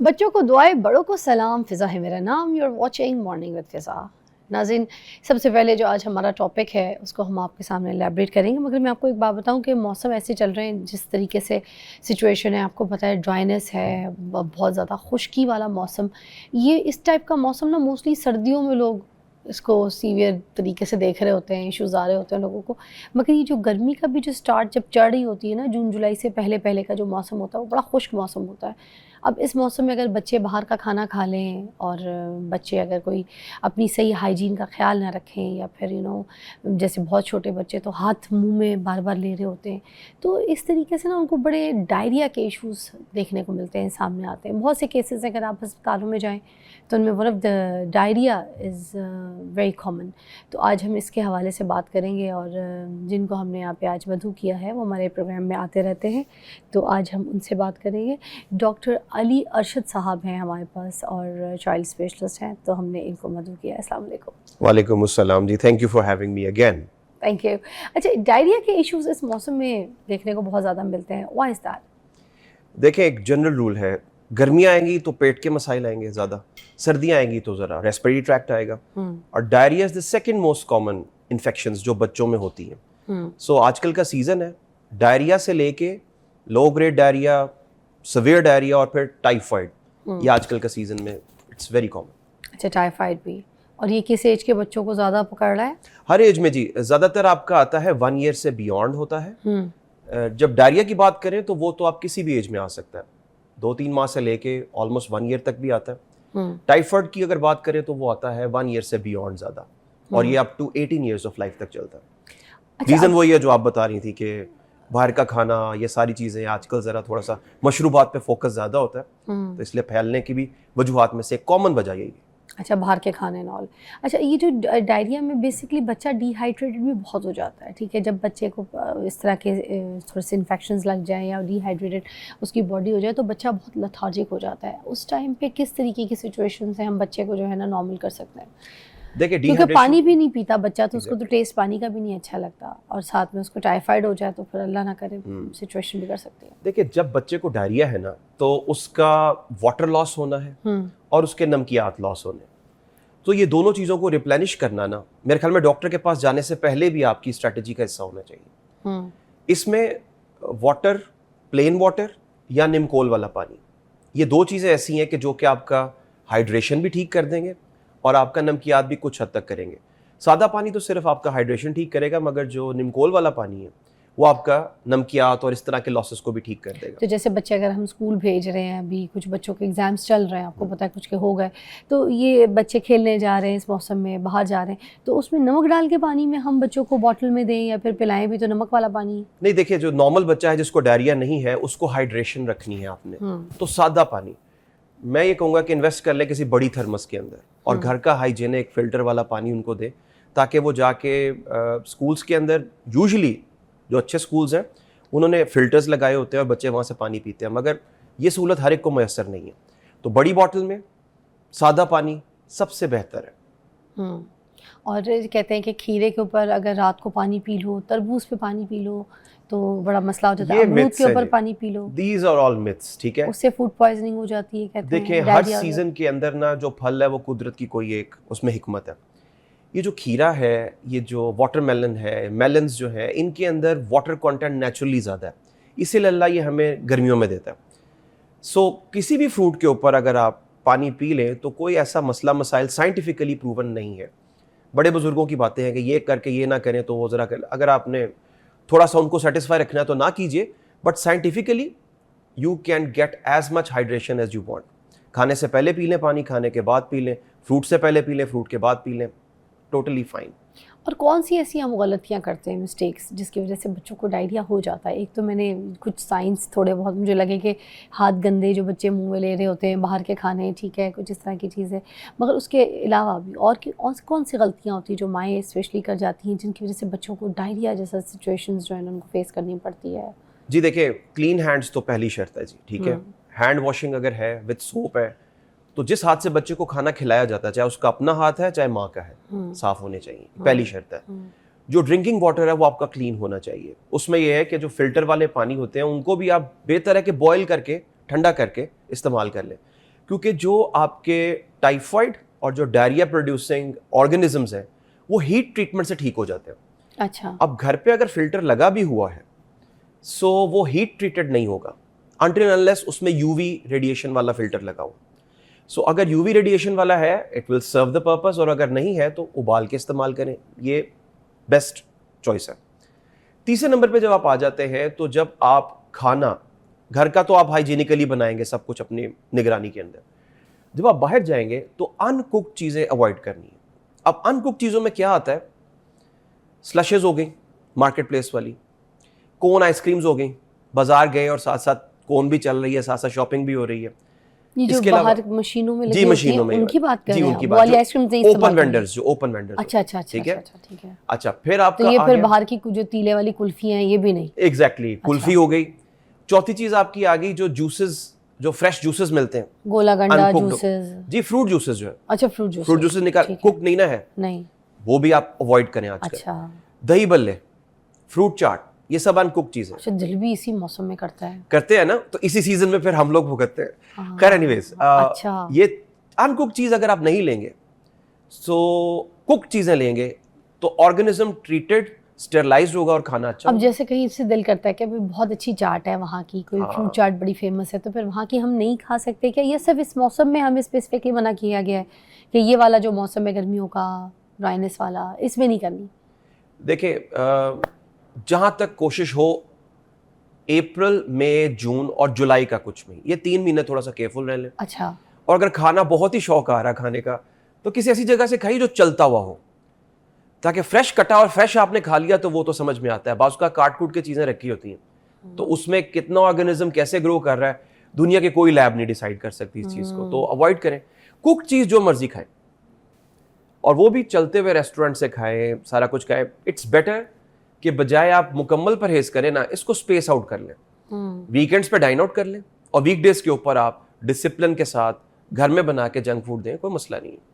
बच्चों को दुआएं, बड़ों को सलाम। फ़िज़ा है मेरा नाम। You are watching morning with Fiza. नाज़रीन, सबसे पहले जो आज हमारा टॉपिक है उसको हम आपके सामने एलैबोरेट करेंगे, मगर मैं आपको एक बात बताऊं कि मौसम ऐसे चल रहे हैं, जिस तरीके से सिचुएशन है, आपको पता है ड्राइनेस है, बहुत ज़्यादा खुश्की वाला मौसम। ये इस टाइप का मौसम ना मोस्टली सर्दियों में लोग इसको सीवियर तरीके से देख रहे होते हैं, इश्यूज़ आ रहे होते हैं लोगों को। मगर ये जो गर्मी का भी जो स्टार्ट जब चढ़ रही होती है ना, जून जुलाई से पहले पहले का जो मौसम होता है वो बड़ा खुश्क मौसम होता है। अब इस मौसम में अगर बच्चे बाहर का खाना खा लें और बच्चे अगर कोई अपनी सही हाइजीन का ख्याल ना रखें, या फिर जैसे बहुत छोटे बच्चे तो हाथ मुंह में बार बार ले रहे होते हैं, तो इस तरीके से ना उनको बड़े डायरिया के इश्यूज़ देखने को मिलते हैं, सामने आते हैं। बहुत से केसेस अगर आप अस्पतालों में जाएं तो उनमें one of the diarrhoea is very common. तो आज हम इसके हवाले से बात करेंगे, और जिनको हमने यहाँ पे आज मधु किया है वो हमारे प्रोग्राम में आते रहते हैं, तो आज हम उनसे बात करेंगे। डॉक्टर अली अरशद साहब हैं हमारे पास और चाइल्ड स्पेशलिस्ट हैं, तो हमने इनको मधु किया है। अस्सलाम वालेकुम। वालेकुम अस्सलाम जी, thank you for having me again. Thank you. अच्छा, डायरिया के इश्यूज इस मौसम में देखने को बहुत ज़्यादा मिलते हैं, व्हाई इज़ दैट? देखें, एक जनरल रूल है, गर्मियाँ आएंगी तो पेट के मसाइल आएंगे ज़्यादा, सर्दियाँ आएंगी तो ज़रा रेस्पिरेटरी ट्रैक्ट आएगा, और diarrhoea is the second most common infections जो बच्चों में होती हैं। सो आजकल का सीज़न है, डायरिया से लेके low grade diarrhoea, severe diarrhoea और फिर टाइफाइड, ये आजकल का सीज़न में इट्स वेरी कॉमन। अच्छा, टाइफाइड भी। और ये किस एज के बच्चों को ज़्यादा पकड़ रहा है? हर एज में जी, ज़्यादातर आपका आता है 1 ईयर से बियॉन्ड होता है। जब डायरिया की बात करें तो वो तो आप किसी भी एज में आ सकता है, 2-3 माह से लेके ऑलमोस्ट 1 ईयर तक भी आता है। टाइफाइड की अगर बात करें तो वो आता है 1 ईयर से बियॉन्ड ज़्यादा, और ये up to 18 years of life तक चलता है। अच्छा, रीज़न वही है जो आप बता रही थी कि बाहर का खाना, ये सारी चीज़ें आजकल ज़रा थोड़ा सा मशरूबात पे फोकस ज़्यादा होता है, तो इसलिए फैलने की भी वजूहात में से एक कॉमन वजह यही है। अच्छा, बाहर के खाने न ऑल। अच्छा, ये जो डायरिया में बेसिकली बच्चा डिहाइड्रेटेड भी बहुत हो जाता है, ठीक है? जब बच्चे को इस तरह के थोड़े से इन्फेक्शंस लग जाएं या डिहाइड्रेटेड उसकी बॉडी हो जाए, तो बच्चा बहुत लेथार्जिक हो जाता है। उस टाइम पे किस तरीके की सिचुएशन से हम बच्चे को जो है ना नॉर्मल कर सकते हैं? देखिए, क्योंकि पानी भी नहीं पीता बच्चा, तो उसको तो टेस्ट पानी का भी नहीं अच्छा लगता, और साथ में उसको टाइफाइड हो जाए तो फिर अल्लाह ना करे सिचुएशन बिगड़ सकती है। देखिए, जब बच्चे को डायरिया है ना, तो उसका वाटर लॉस होना है और उसके नमकियात लॉस होने, तो ये दोनों चीज़ों को रिप्लेनिश करना ना, मेरे ख्याल में डॉक्टर के पास जाने से पहले भी आपकी स्ट्रैटेजी का हिस्सा होना चाहिए। इसमें वाटर, प्लेन वाटर या निमकोल वाला पानी, ये दो चीज़ें ऐसी हैं कि जो कि आपका हाइड्रेशन भी ठीक कर देंगे और आपका नमकियात भी कुछ हद तक करेंगे। सादा पानी तो सिर्फ आपका हाइड्रेशन ठीक करेगा, मगर जो निमकोल वाला पानी है वो आपका नमकियात और इस तरह के लॉसेस को भी ठीक कर देगा। तो जैसे बच्चे अगर हम स्कूल भेज रहे हैं, अभी कुछ बच्चों के एग्जाम्स चल रहे हैं, आपको पता है कुछ के हो गए, तो ये बच्चे खेलने जा रहे हैं इस मौसम में, बाहर जा रहे हैं, तो उसमें नमक डाल के पानी में हम बच्चों को बॉटल में दें या फिर पिलाएं भी, तो नमक वाला पानी नहीं। देखिए, जो नॉर्मल बच्चा है जिसको डायरिया नहीं है, उसको हाइड्रेशन रखनी है आपने, तो सादा पानी, मैं ये कहूँगा कि इन्वेस्ट कर ले किसी बड़ी थर्मस के अंदर, और घर का हाइजीनिक फिल्टर वाला पानी उनको दे, ताकि वो जाके स्कूल्स के अंदर, यूजुअली जो अच्छे स्कूल्स हैं उन्होंने फ़िल्टर्स लगाए होते हैं और बच्चे वहाँ से पानी पीते हैं, मगर ये सहूलत हर एक को मैसर नहीं है, तो बड़ी बॉटल में सादा पानी सबसे बेहतर है। और कहते हैं कि खीरे के ऊपर अगर रात को पानी पी लो, तरबूज पे पानी पी लो तो बड़ा मसला हो जाता है, अमरूद के ऊपर पानी पी लो, दीज आर ऑल मिथ्स, ठीक है? उससे फूड पॉइजनिंग हो जाती है, कहते हैं। देखिए, हर सीजन के अंदर ना जो फल है वो कुदरत की कोई एक उसमें हिकमत है। ये जो खीरा है, ये जो वाटरमेलन है, मेलन्स जो है, इनके अंदर वाटर कंटेंट नेचुरली ज़्यादा है, इसीलिए अल्लाह ये हमें गर्मियों में देता है। सो किसी भी फ्रूट के ऊपर अगर आप पानी पी लें तो कोई ऐसा मसला मसाइल साइंटिफिकली प्रूवन नहीं है। बड़े बुजुर्गों की बातें हैं कि ये करके ये ना करें तो वो ज़रा कर, अगर आपने थोड़ा सा उनको सेटिस्फाई रखना है तो ना कीजिए, but scientifically you can get as much hydration as you want. खाने से पहले पी लें पानी, खाने के बाद पी लें, फ्रूट से पहले पी लें, फ्रूट के बाद पी लें, टोटली फाइन। और कौन सी ऐसी हम गलतियां करते हैं, मिस्टेक्स, जिसकी वजह से बच्चों को डायरिया हो जाता है? एक तो मैंने कुछ साइंस थोड़े बहुत मुझे लगे कि हाथ गंदे जो बच्चे मुंह में ले रहे होते हैं, बाहर के खाने, ठीक है, कुछ इस तरह की चीज़ें, मगर उसके अलावा भी और कौन सी गलतियां होती हैं जो माएँ स्पेशली कर जाती हैं, जिनकी वजह से बच्चों को डायरिया जैसा सिचुएशंस जो है उनको फेस करनी पड़ती है? जी देखिए, क्लीन हैंड्स तो पहली शर्त है जी, ठीक है? हैंड वॉशिंग अगर है विद सोप है, तो जिस हाथ से बच्चे को खाना खिलाया जाता है, चाहे उसका अपना हाथ है चाहे माँ का है, साफ होने चाहिए, पहली शर्त है। जो ड्रिंकिंग वाटर है वो आपका क्लीन होना चाहिए। उसमें यह है कि जो फिल्टर वाले पानी होते हैं उनको भी आप बेहतर है कि बॉयल करके, ठंडा करके इस्तेमाल कर लें। क्योंकि जो आपके टाइफाइड और जो डायरिया प्रोड्यूसिंग ऑर्गेनिजम्स हैं वो हीट ट्रीटमेंट से ठीक हो जाते हैं। अच्छा, अब घर पे अगर फिल्टर लगा भी हुआ है सो वो हीट ट्रीटेड नहीं होगा अनटिल अनलेस उसमें यूवी रेडिएशन वाला फिल्टर लगा हो। सो अगर यूवी रेडिएशन वाला है it will serve the purpose, और अगर नहीं है तो उबाल के इस्तेमाल करें, ये बेस्ट चॉइस है। तीसरे नंबर पे जब आप आ जाते हैं तो जब आप खाना घर का तो आप हाइजीनिकली बनाएंगे सब कुछ अपनी निगरानी के अंदर, जब आप बाहर जाएंगे तो अनकुक्ड चीज़ें अवॉइड करनी है। अब अनकुक्ड चीज़ों में क्या आता है, स्लशेज हो गई मार्केट प्लेस वाली, कोन आइसक्रीम्स हो गई, बाजार गए और साथ साथ कोन भी चल रही है, साथ साथ शॉपिंग भी हो रही है। ये जो इसके अलावा बाहर मशीनों में लगी जी होती मशीनों हैं, में उनकी बात कर जी रहे हैं उनकी आप? बात वाली आइसक्रीम नहीं इस्तेमाल ओपन करनी। वेंडर्स, जो ओपन वेंडर्स अच्छा अच्छा अच्छा ठीक है। अच्छा, ठीक है। अच्छा फिर आपका तो ये आ फिर गया बाहर की जो तीले वाली कुल्फियां हैं ये भी नहीं? एग्जैक्टली कुल्फी हो गई। चौथी चीज आपकी आ गई जो जूसेस, जो फ्रेश जूसेस मिलते हैं, गोला गंडा uncooked। जूसेस? जी फ्रूट जूसेस जो है, अच्छा, फ्रूट जूस। फ्रूट जूसेस निकाल कुक नहीं ना है, नहीं, वो भी आप अवॉइड करें आजकल। अच्छा दही बल्ले, फ्रूट चाट, ये सब अनकुक चीजें अच्छा, दिल भी इसी मौसम में करता है। करते हैं ना, तो इसी सीजन में फिर हम लोग भुगतते हैं। हाँ, खैर एनीवेज, अच्छा। ये अनकुक चीज अगर आप नहीं लेंगे सो कुक चीजें लेंगे तो ऑर्गेनिज्म ट्रीटेड स्टेरलाइज्ड होगा और खाना अच्छा अब होगा। जैसे कहीं से दिल करता है कि अभी बहुत अच्छी चाट है वहाँ की, कोई हाँ। फ्रूट चाट बड़ी फेमस है, तो फिर वहाँ की हम नहीं खा सकते क्या? ये सिर्फ इस मौसम में हमें स्पेसिफिकली मना किया गया है कि ये वाला जो मौसम है गर्मियों का, ड्राइनेस वाला, इसमें नहीं करनी? देखिए जहां तक कोशिश हो अप्रैल, मई, जून और जुलाई का कुछ में, ये 3 महीने थोड़ा सा केयरफुल रह लें। अच्छा, और अगर खाना बहुत ही शौक आ रहा है खाने का तो किसी ऐसी जगह से खाइए जो चलता हुआ हो, ताकि फ्रेश कटा और फ्रेश आपने खा लिया तो वो तो समझ में आता है, बाज़ का काट कूट के चीज़ें रखी होती हैं तो उसमें कितना ऑर्गेनिज्म कैसे ग्रो कर रहा है दुनिया के कोई लैब नहीं डिसाइड कर सकती इस चीज़ को, तो अवॉइड करें। कुक चीज़ जो मर्जी खाएं, और वो भी चलते हुए रेस्टोरेंट से खाएं, सारा कुछ खाएं। इट्स बेटर कि बजाय आप मुकम्मल परहेज करें ना, इसको स्पेस आउट कर लें, वीकेंड्स पे डाइन आउट कर लें, और वीकडेज के ऊपर आप डिसिप्लिन के साथ घर में बना के जंक फूड दें, कोई मसला नहीं है।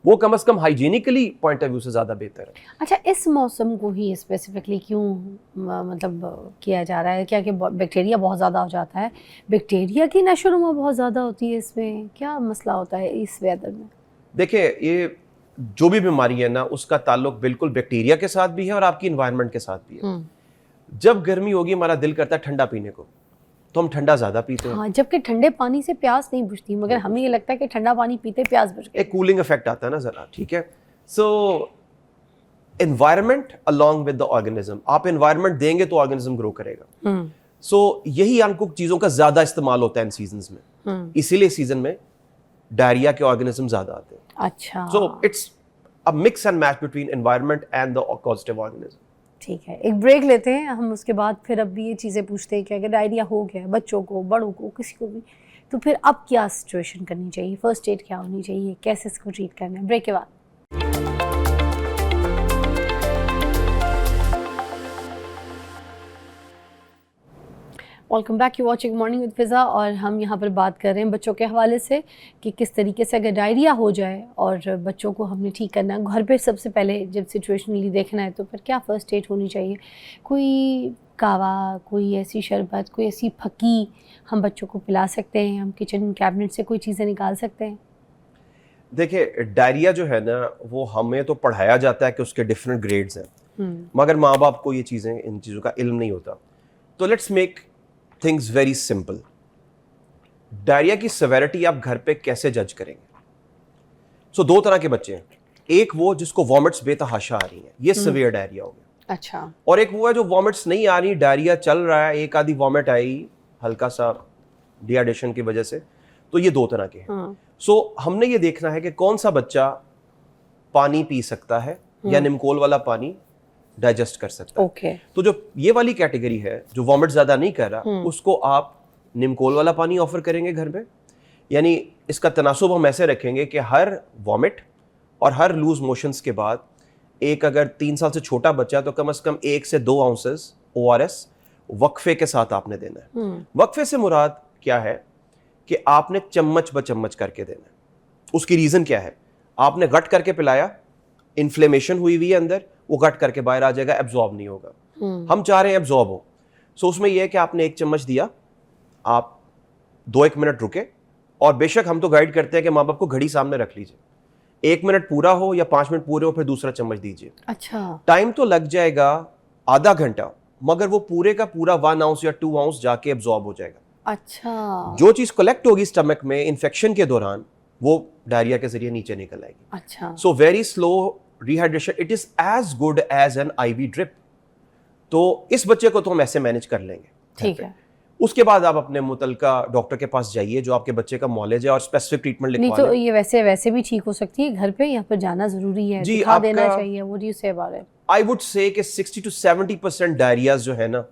वो कम से कम हाइजीनिकली पॉइंट ऑफ व्यू से ज़्यादा बेहतर है। अच्छा, इस मौसम को ही स्पेसिफिकली क्यों मतलब किया जा रहा है? क्या कि बैक्टीरिया बहुत ज़्यादा हो जाता है? बैक्टीरिया की नशोनुमा बहुत ज़्यादा होती है इसमें, क्या मसला होता है इस वेदर में? देखिए ये जो भी बीमारी है ना उसका ताल्लुक बिल्कुल बैक्टीरिया के साथ भी है और आपकी इन्वायरमेंट के साथ भी है। जब गर्मी होगी हमारा दिल करता है ठंडा पीने को, तो हम ठंडा ज़्यादा पीते हैं। हाँ, जबकि ठंडे पानी से प्यास नहीं बुझती, मगर हमें ये लगता है कि ठंडा पानी पीते प्यास बुझ गई। एक कूलिंग इफेक्ट आता है ना ज़रा, ठीक है। So environment along with the organism, आप एनवायरनमेंट देंगे तो ऑर्गेनिज्म ग्रो करेगा। सो यही अनकुक चीज़ों का ज़्यादा इस्तेमाल होता है इन सीजन्स में, इसीलिए सीजन में डायरिया के ऑर्गेनिज्म ज़्यादा आते हैं। अच्छा, so it's a mix and match between environment and the positive organism. ठीक है, एक ब्रेक लेते हैं हम, उसके बाद फिर अब ये चीज़ें पूछते हैं कि अगर डायरिया हो गया बच्चों को, बड़ों को, किसी को भी, तो फिर अब क्या सिचुएशन करनी चाहिए, फर्स्ट एड क्या होनी चाहिए, कैसे इसको ट्रीट करना है? ब्रेक के बाद। Welcome back, you watching morning with Fiza, और हम यहाँ पर बात कर रहे हैं बच्चों के हवाले से कि किस तरीके से अगर डायरिया हो जाए और बच्चों को हमने ठीक करना है घर पे, सबसे पहले जब सिचुएशनली देखना है तो फिर क्या फ़र्स्ट एड होनी चाहिए? कोई कावा, कोई ऐसी शरबत, कोई ऐसी फकी हम बच्चों को पिला सकते हैं? हम किचन कैबिनेट से कोई चीज़ें निकाल सकते हैं? देखिए डायरिया जो है ना वो हमें तो पढ़ाया जाता है कि उसके डिफरेंट ग्रेड्स हैं, मगर माँ बाप को ये चीज़ें, इन चीज़ों का इल्म नहीं होता। तो let's make things very simple. Diarrhoea की सेवेरिटी आप घर पे कैसे जज करेंगे? सो दो तरह के बच्चे हैं, एक वो जिसको वॉमिट्स बेतहाशा आ रही हैं, ये सिवियर डायरिया हो गया। अच्छा, और एक वो है जो वॉमिट्स नहीं आ रही, डायरिया चल रहा है, एक आधी वॉमिट आई हल्का सा डिहाइड्रेशन की वजह से, तो ये दो तरह के हैं। सो हमने ये देखना है कि कौन सा बच्चा पानी पी सकता है या निमकोल वाला पानी डाइजेस्ट कर सकता है। ओके, तो जो ये वाली कैटेगरी है जो वॉमिट ज़्यादा नहीं कर रहा, उसको आप निमकोल वाला पानी ऑफर करेंगे घर में, यानी इसका तनासुब हम ऐसे रखेंगे कि हर वॉमिट और हर लूज मोशंस के बाद एक, अगर 3 साल से छोटा बच्चा है तो कम से कम 1 से 2 आउंसेस ORS वक्फे के साथ आपने देना है। वक्फे से मुराद क्या है कि आपने चम्मच ब चम्मच करके देना है। उसकी रीज़न क्या है? आपने गट करके पिलाया, इन्फ्लेमेशन हुई हुई है अंदर, वो गट करके बाहर आ जाएगा, एब्जॉर्ब नहीं होगा। हम चाह रहे हैं एब्जॉर्ब हो। सो उसमें यह है कि आपने 1 चम्मच दिया, आप 2-1 मिनट रुके और बेशक हम तो गाइड करते हैं कि माँ बाप को घड़ी सामने रख लीजिए, 1 मिनट पूरा हो या 5 मिनट पूरे हो फिर दूसरा चम्मच दीजिए। अच्छा, टाइम तो लग जाएगा आधा घंटा, मगर वो पूरे का पूरा 1 आउंस या 2 आउंस जाके एब्जॉर्ब हो जाएगा। अच्छा, जो चीज कलेक्ट होगी स्टमक में इन्फेक्शन के दौरान वो डायरिया के जरिए नीचे निकल आएगी। अच्छा, so very slow rehydration, it is as good as an IV drip. तो इस बच्चे को तो हम ऐसे मैनेज कर लेंगे। ठीक है। उसके बाद आप अपने मुतलका डॉक्टर के पास जाइए जो आपके बच्चे का मॉलेज है और स्पेसिफिक ट्रीटमेंट नहीं लिखवा तो लें। ये वैसे भी ठीक हो सकती है घर पे, या फिर जाना जरूरी है, जी, दिखा देना आपका- चाहिए? What do you say about it? I would say कि 60 to 70% डायरियाज जो है ना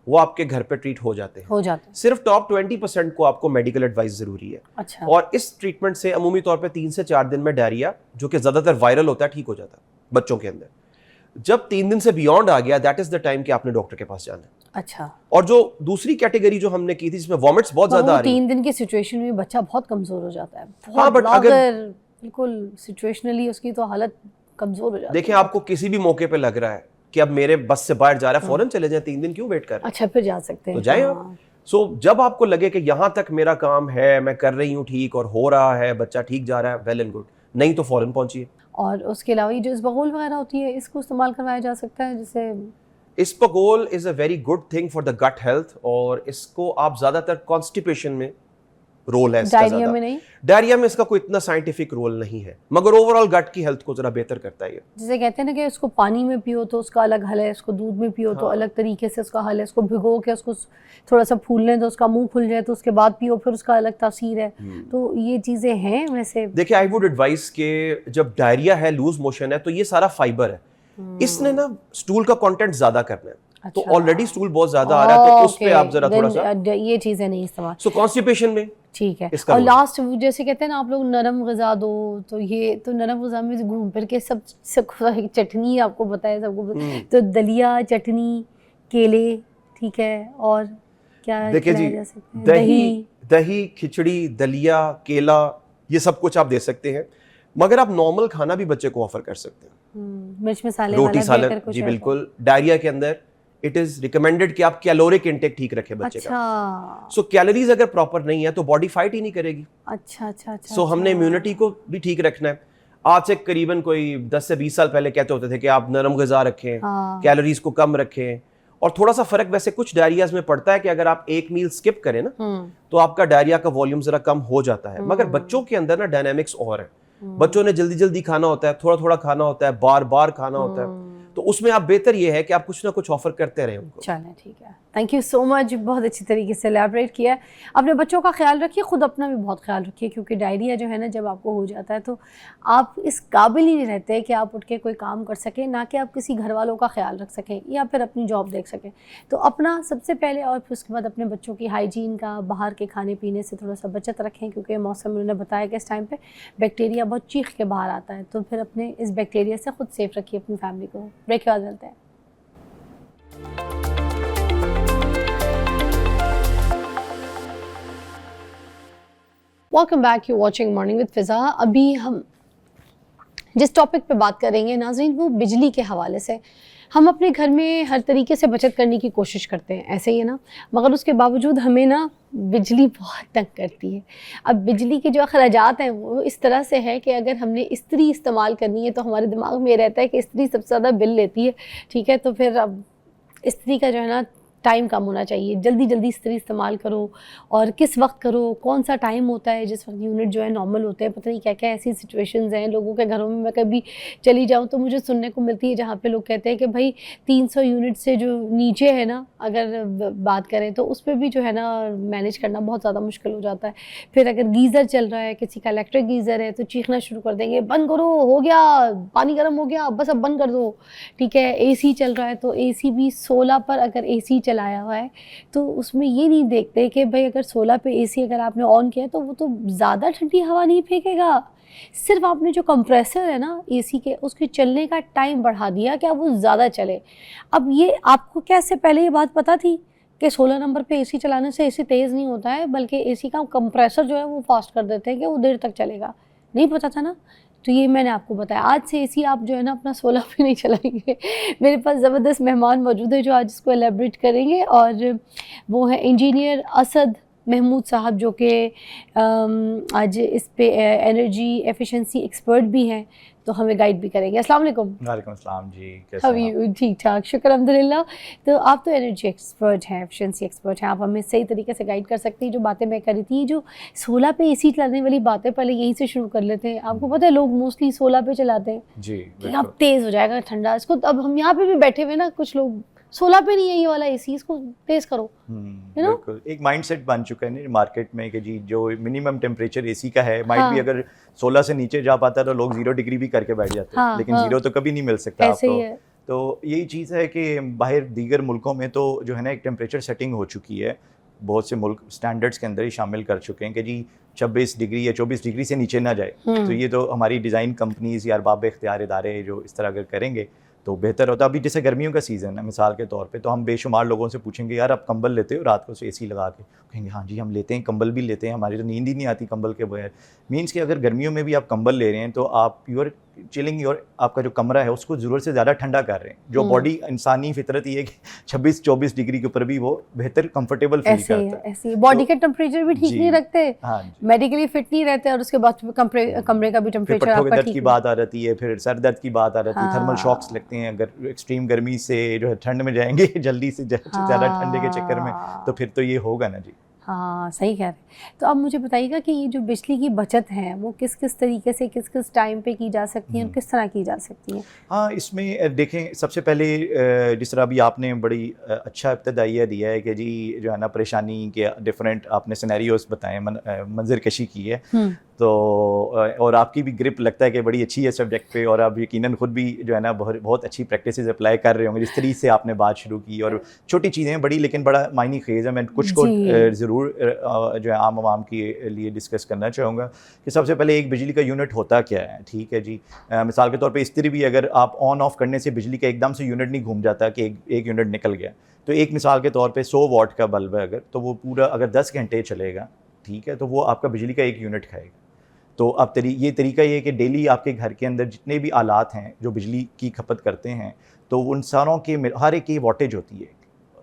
वो आपके घर पे ट्रीट हो जाते हैं। हो जाता है। सिर्फ टॉप 20% को आपको मेडिकल एडवाइस जरूरी है। अच्छा, और इस ट्रीटमेंट से अमूमी तौर पे 3 से 4 दिन में डायरिया, जो कि ज्यादातर वायरल होता है, ठीक हो जाता है बच्चों के अंदर। जब 3 दिन से बियॉन्ड आ गया, दैट इज द टाइम कि आपने डॉक्टर के पास जाना है। अच्छा। और जो दूसरी कैटेगरी जो हमने की थी जिसमें वॉमिट्स बहुत पर ज्यादा वो आ रही 3 दिन की सिचुएशन में बच्चा बहुत कमजोर हो जाता है, हाँ, बहुत but अगर- लागर, बिल्कुल सिचुएशनली उसकी तो हालत कमजोर हो जाती देखें, है। आपको किसी भी मौके पे लग रहा है कि अब मेरे बस से बाहर जा रहा है, फौरन चले जाएं, 3 दिन क्यों वेट कर रहे हैं? अच्छा, फिर जा सकते हैं। तो जाएं हाँ। आप। सो जब आपको लगे कि यहां तक मेरा काम है, मैं कर रही हूँ ठीक और हो रहा है, बच्चा ठीक जा रहा है, वेल एंड गुड, नहीं तो फौरन पहुंचिए। और उसके अलावा ये जो इसबगोल वगैरह होती है, इसको इस्तेमाल करवाया जा सकता है जिससे? इस्पगोल is a very good thing for the gut health, और इसको आप ज्यादातर कॉन्स्टिपेशन में रोल है इसका डायरिया ज्यादा। में नहीं? डायरिया में इसका कोई इतना साइंटिफिक रोल नहीं है, मगर ओवरऑल गट की हेल्थ को जरा बेहतर करता है ये। जैसे कहते हैं ना कि इसको पानी में पियो तो उसका अलग हल है, इसको दूध में पियो तो हाँ। अलग तरीके से उसका हल है, इसको भिगो के उसको थोड़ा सा फूलने दो, उसका मुंह खुल जाए तो उसके बाद पियो, फिर उसका अलग तासीर है। तो ये चीज़ें हैं वैसे। देखिए, आई वुड एडवाइस के जब डायरिया है, लूज मोशन है, तो ये सारा फाइबर है, इसने ना स्टूल का कंटेंट ज्यादा करना है। तो अच्छा। ऑलरेडी स्टूल बहुत ज्यादा आ रहा है, तो उस पे आप जरा थोड़ा सा, ये चीज़ें नहीं इस्तेमाल। सो कॉन्स्टिपेशन में ठीक है। इसका और रोल। लास्ट जैसे कहते हैं ना आप लोग, नरम गज़ा दो, तो ये तो नरम गज़ा में घूम फिर के सब चटनी आपको बताया सबको, तो दलिया, चटनी, केले, ठीक है, और क्या देखिए जी, खिलाया जा सकता है? दही, खिचड़ी, दलिया, केला, ये सब कुछ आप दे सकते हैं, मगर आप नॉर्मल खाना भी बच्चे को ऑफर कर सकते हैं। मिर्च मसाले रोटी, वाला भी सालन, अगर कुछ जी है तो। बिल्कुल। डायरिया के अंदर इट इज रिकमेंडेड कि आप कैलोरिक इंटेक ठीक रखें बच्चे का। अच्छा, सो कैलोरीज अगर प्रॉपर नहीं है तो बॉडी फाइट ही नहीं करेगी। अच्छा, अच्छा, अच्छा। सो हमने इम्यूनिटी को भी ठीक रखना है। आज से करीबन कोई 10 से 20 साल पहले कहते होते थे कि आप नरम ग़िज़ा रखें, हाँ। कैलोरीज को कम रखें, और थोड़ा सा फर्क वैसे कुछ डायरियाज में पड़ता है कि अगर आप एक मील स्किप करें ना तो आपका डायरिया का वॉल्यूम जरा कम हो जाता है। मगर बच्चों के अंदर ना डायनामिक्स और है, बच्चों ने जल्दी जल्दी खाना होता है, थोड़ा थोड़ा खाना होता है, बार बार खाना होता है, तो उसमें आप बेहतर ये है कि आप कुछ ना कुछ ऑफर करते रहें उनको। चलें, ठीक है, थैंक यू सो मच, बहुत अच्छी तरीके से एलैबोरेट किया। अपने बच्चों का ख्याल रखिए, खुद अपना भी बहुत ख्याल रखिए, क्योंकि डायरिया जो है ना जब आपको हो जाता है तो आप इस काबिल ही नहीं रहते कि आप उठ के कोई काम कर सकें, ना कि आप किसी घर वालों का ख्याल रख सकें या फिर अपनी जॉब देख सकें। तो अपना सबसे पहले, और फिर उसके बाद अपने बच्चों की हाइजीन का, बाहर के खाने पीने से थोड़ा सा बचत रखें, क्योंकि मौसम में उन्होंने बताया कि इस टाइम पे बैक्टीरिया बहुत चीख के बाहर आता है, तो फिर अपने इस बैक्टीरिया से खुद सेफ रखिए अपनी फैमिली को। ब्रेक के बाद मिलते हैं। Welcome back, you watching morning with Fiza. अभी हम जिस टॉपिक पे बात करेंगे नाज़रीन, वो बिजली के हवाले से। हम अपने घर में हर तरीके से बचत करने की कोशिश करते हैं, ऐसे ही है ना, मगर उसके बावजूद हमें ना बिजली बहुत तंग करती है। अब बिजली के जो अखराजात हैं वो इस तरह से है कि अगर हमने इस्त्री इस्तेमाल करनी है तो हमारे दिमाग में ये रहता है कि इस्त्री सबसे ज़्यादा बिल लेती है, ठीक है, तो फिर अब इस्त्री का जो है ना टाइम कम होना चाहिए, जल्दी जल्दी इस्त्री इस्तेमाल करो, और किस वक्त करो, कौन सा टाइम होता है जिस वक्त यूनिट जो है नॉर्मल होते हैं। पता नहीं क्या क्या ऐसी सिचुएशंस हैं लोगों के घरों में। मैं कभी चली जाऊँ तो मुझे सुनने को मिलती है जहाँ पे लोग कहते हैं कि भाई 300 यूनिट से जो नीचे है ना, अगर बात करें तो उस पर भी जो है ना मैनेज करना बहुत ज़्यादा मुश्किल हो जाता है। फिर अगर गीज़र चल रहा है, किसी का इलेक्ट्रिक गीज़र है, तो चीखना शुरू कर देंगे, बंद करो, हो गया, पानी गर्म हो गया, बस अब बंद कर दो, ठीक है। AC चल रहा है तो AC भी 16 पर अगर AC चलाया हुआ है तो उसमें ये नहीं देखते कि भाई अगर 16 पे AC अगर आपने ऑन किया तो वो तो ज़्यादा ठंडी हवा नहीं फेंकेगा, सिर्फ आपने जो कंप्रेसर है ना AC के, उसके चलने का टाइम बढ़ा दिया कि अब वो ज़्यादा चले। अब ये आपको क्या इससे पहले ये बात पता थी कि 16 नंबर पे AC चलाने से AC तेज़ नहीं होता है, बल्कि AC का कंप्रेसर जो है वो फास्ट कर देते हैं कि वो देर तक चलेगा? नहीं पता था ना, तो ये मैंने आपको बताया। आज से AC आप जो है ना अपना 16 पे नहीं चलाएंगे। मेरे पास ज़बरदस्त मेहमान मौजूद है जो आज इसको एलेबरेट करेंगे, और वो है इंजीनियर असद महमूद साहब जो कि आज इस पे एनर्जी एफिशिएंसी एक्सपर्ट भी हैं, तो हमें गाइड भी करेंगे। अस्सलाम वालेकुम। वालेकुम अस्सलाम जी, कैसे हाउ हैं आप? यू? ठीक ठाक, शुक्र अल्हम्दुलिल्लाह। तो आप तो एनर्जी एक्सपर्ट हैं, एफिशिएंसी एक्सपर्ट हैं, आप हमें सही तरीके से गाइड कर सकती हैं। जो बातें मैं कर रही थी, जो 16 पे एसी चलाने वाली बातें, पहले यहीं से शुरू कर लेते हैं। आपको पता है लोग मोस्टली 16 पे चलाते हैं जी कि बिल्कुल। अब तेज़ हो जाएगा ठंडा इसको। अब हम यहाँ पे भी बैठे हुए ना, कुछ लोग 16 पे नहीं है ये वाला एसी, इसको तेज़ करो। You know? बिल्कुल एक माइंडसेट बन चुका है ना मार्केट में कि जी जो मिनिमम टेम्परेचर एसी का है माइट हाँ। भी अगर 16 से नीचे जा पाता है तो लोग 0 डिग्री भी करके बैठ जाते हैं, हाँ, लेकिन हाँ। 0 तो कभी नहीं मिल सकता ऐसे ही आपको। है। तो यही चीज़ है कि बाहर दीगर मुल्कों में तो जो है ना एक टेम्परेचर सेटिंग हो चुकी है, बहुत से मुल्क स्टैंडर्ड्स के अंदर ही शामिल कर चुके हैं कि जी 26 डिग्री या 24 डिग्री से नीचे ना जाए। तो ये तो हमारी डिज़ाइन कंपनीज़ या अरबाब इख्तियार इदारे जो इस तरह अगर करेंगे तो बेहतर होता। अभी जैसे गर्मियों का सीज़न है मिसाल के तौर पे, तो हम बेशुमार लोगों से पूछेंगे यार आप कंबल लेते हो रात को से एसी लगा के, कहेंगे हाँ जी हम लेते हैं, कंबल भी लेते हैं, हमारी तो नींद ही नहीं आती कंबल के बगैर। मीन्स कि अगर गर्मियों में भी आप कंबल ले रहे हैं तो आप यूर चिलिंग योर आपका जो कमरा है उसको ज़रूरत से ज़्यादा ठंडा कर रहे हैं। जो बॉडी इंसानी फितरत ये है कि 26-24 डिग्री के ऊपर भी वो बेहतर कंफर्टेबल फील ऐसे ही करता है, है। ऐसे ही बॉडी तो- का टेम्परेचर भी ठीक जी। नहीं रखते, हाँ जी। मेडिकली फिट नहीं रहते, और उसके बाद कमरे का भी फिर टेम्परेचर पट्टों के आपका दर्द ठीक की नहीं। बात आ जाती है, फिर सर दर्द की बात आ जाती है, थर्मल हाँ। शॉक्स लगते हैं अगर एक्सट्रीम गर्मी से जो है ठंड में जाएंगे जल्दी से ज़्यादा ठंडे के चक्कर में, तो फिर तो ये होगा ना जी। हाँ सही कह रहे हैं। तो अब मुझे बताइएगा कि ये जो बिजली की बचत है वो किस किस तरीके से किस किस टाइम पे की जा सकती है और किस तरह की जा सकती है? हाँ, इसमें देखें सबसे पहले जिस तरह अभी आपने बड़ी अच्छा इब्तदाइया दिया है कि जी जो है ना परेशानी के डिफरेंट आपने सिनेरियोस बताए, मंजर कशी की है, तो और आपकी भी ग्रिप लगता है कि बड़ी अच्छी है सब्जेक्ट पे, और आप यकीनन खुद भी जो है ना बहुत अच्छी प्रैक्टिसेस अप्लाई कर रहे होंगे जिस तरीके से आपने बात शुरू की। और छोटी चीज़ें हैं बड़ी लेकिन बड़ा मायने खेज है। मैं कुछ को ज़रूर जो है आम आवाम के लिए डिस्कस करना चाहूँगा कि सबसे पहले एक बिजली का यूनिट होता क्या है। ठीक है जी, मिसाल के तौर पे इस्त्री भी अगर आप ऑन ऑफ करने से बिजली का एकदम से यूनिट नहीं घूम जाता कि एक यूनिट निकल गया, तो एक मिसाल के तौर पे 100 वाट का बल्ब है अगर, तो वो पूरा अगर 10 घंटे चलेगा, ठीक है, तो वो आपका बिजली का एक यूनिट खाएगा। तो अब ये तरीका ये है कि डेली आपके घर के अंदर जितने भी आलात हैं जो बिजली की खपत करते हैं, तो उन सारों के हर एक की वाटेज होती है।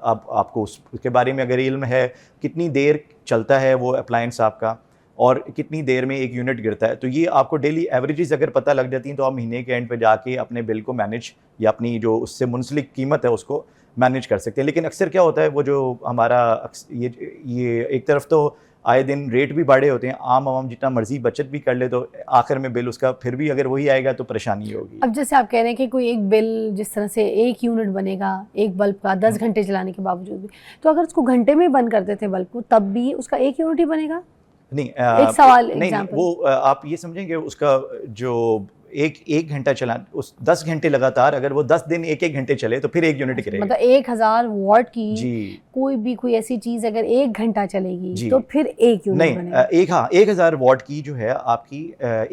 अब आपको उसके बारे में अगर इल्म है कितनी देर चलता है वो अप्लायंस आपका और कितनी देर में एक यूनिट गिरता है, तो ये आपको डेली एवरेजेस अगर पता लग जाती हैं तो आप महीने के एंड पे जाके अपने बिल को मैनेज या अपनी जो उससे मुंसलिक कीमत है उसको मैनेज कर सकते हैं। लेकिन अक्सर क्या होता है वो जो हमारा ये एक तरफ तो आए दिन रेट भी बढ़े होते हैं, आम आवाम जितना मर्जी बचत भी कर ले तो आखिर में बिल उसका फिर भी अगर वही आएगा तो परेशानी होगी। अब जैसे आप कह रहे हैं कि कोई एक बिल जिस तरह से एक यूनिट बनेगा एक बल्ब का 10 घंटे चलाने के बावजूद भी, तो अगर उसको घंटे में बंद कर देते बल्ब को तब भी उसका एक यूनिट ही बनेगा? नहीं एक सवाल नहीं, वो आप ये समझेंगे उसका जो एक घंटा चला उस 10 घंटे लगातार अगर वो 10 दिन एक घंटे चले तो फिर एक यूनिट गिरेगा। मतलब 1000 वॉट की जी कोई ऐसी चीज अगर 1 घंटा चलेगी तो फिर एक यूनिट नहीं बनेगा। 1000 वॉट की जो है आपकी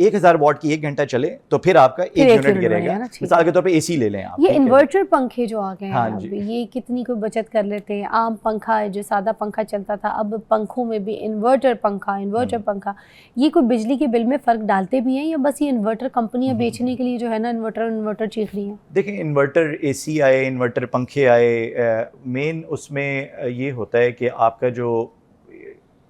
1000 वॉट की 1 घंटा चले तो फिर आपका एक यूनिट गिरेगा। मिसाल के तौर पे एसी ले लें आप, ये इन्वर्टर पंखे जो आ गए हैं हाँ अब, ये कितनी कोई बचत कर लेते हैं। आम पंखा जो सादा पंखा चलता था, अब पंखों में भी इन्वर्टर पंखा, ये कोई बिजली के बिल में फ़र्क डालते भी हैं या बस ये इन्वर्टर कंपनियां बेचने के लिए जो है ना इन्वर्टर चीख रही हैं? देखिए इन्वर्टर एसी आए, इन्वर्टर पंखे आए, मेन उसमें ये होता है कि आपका जो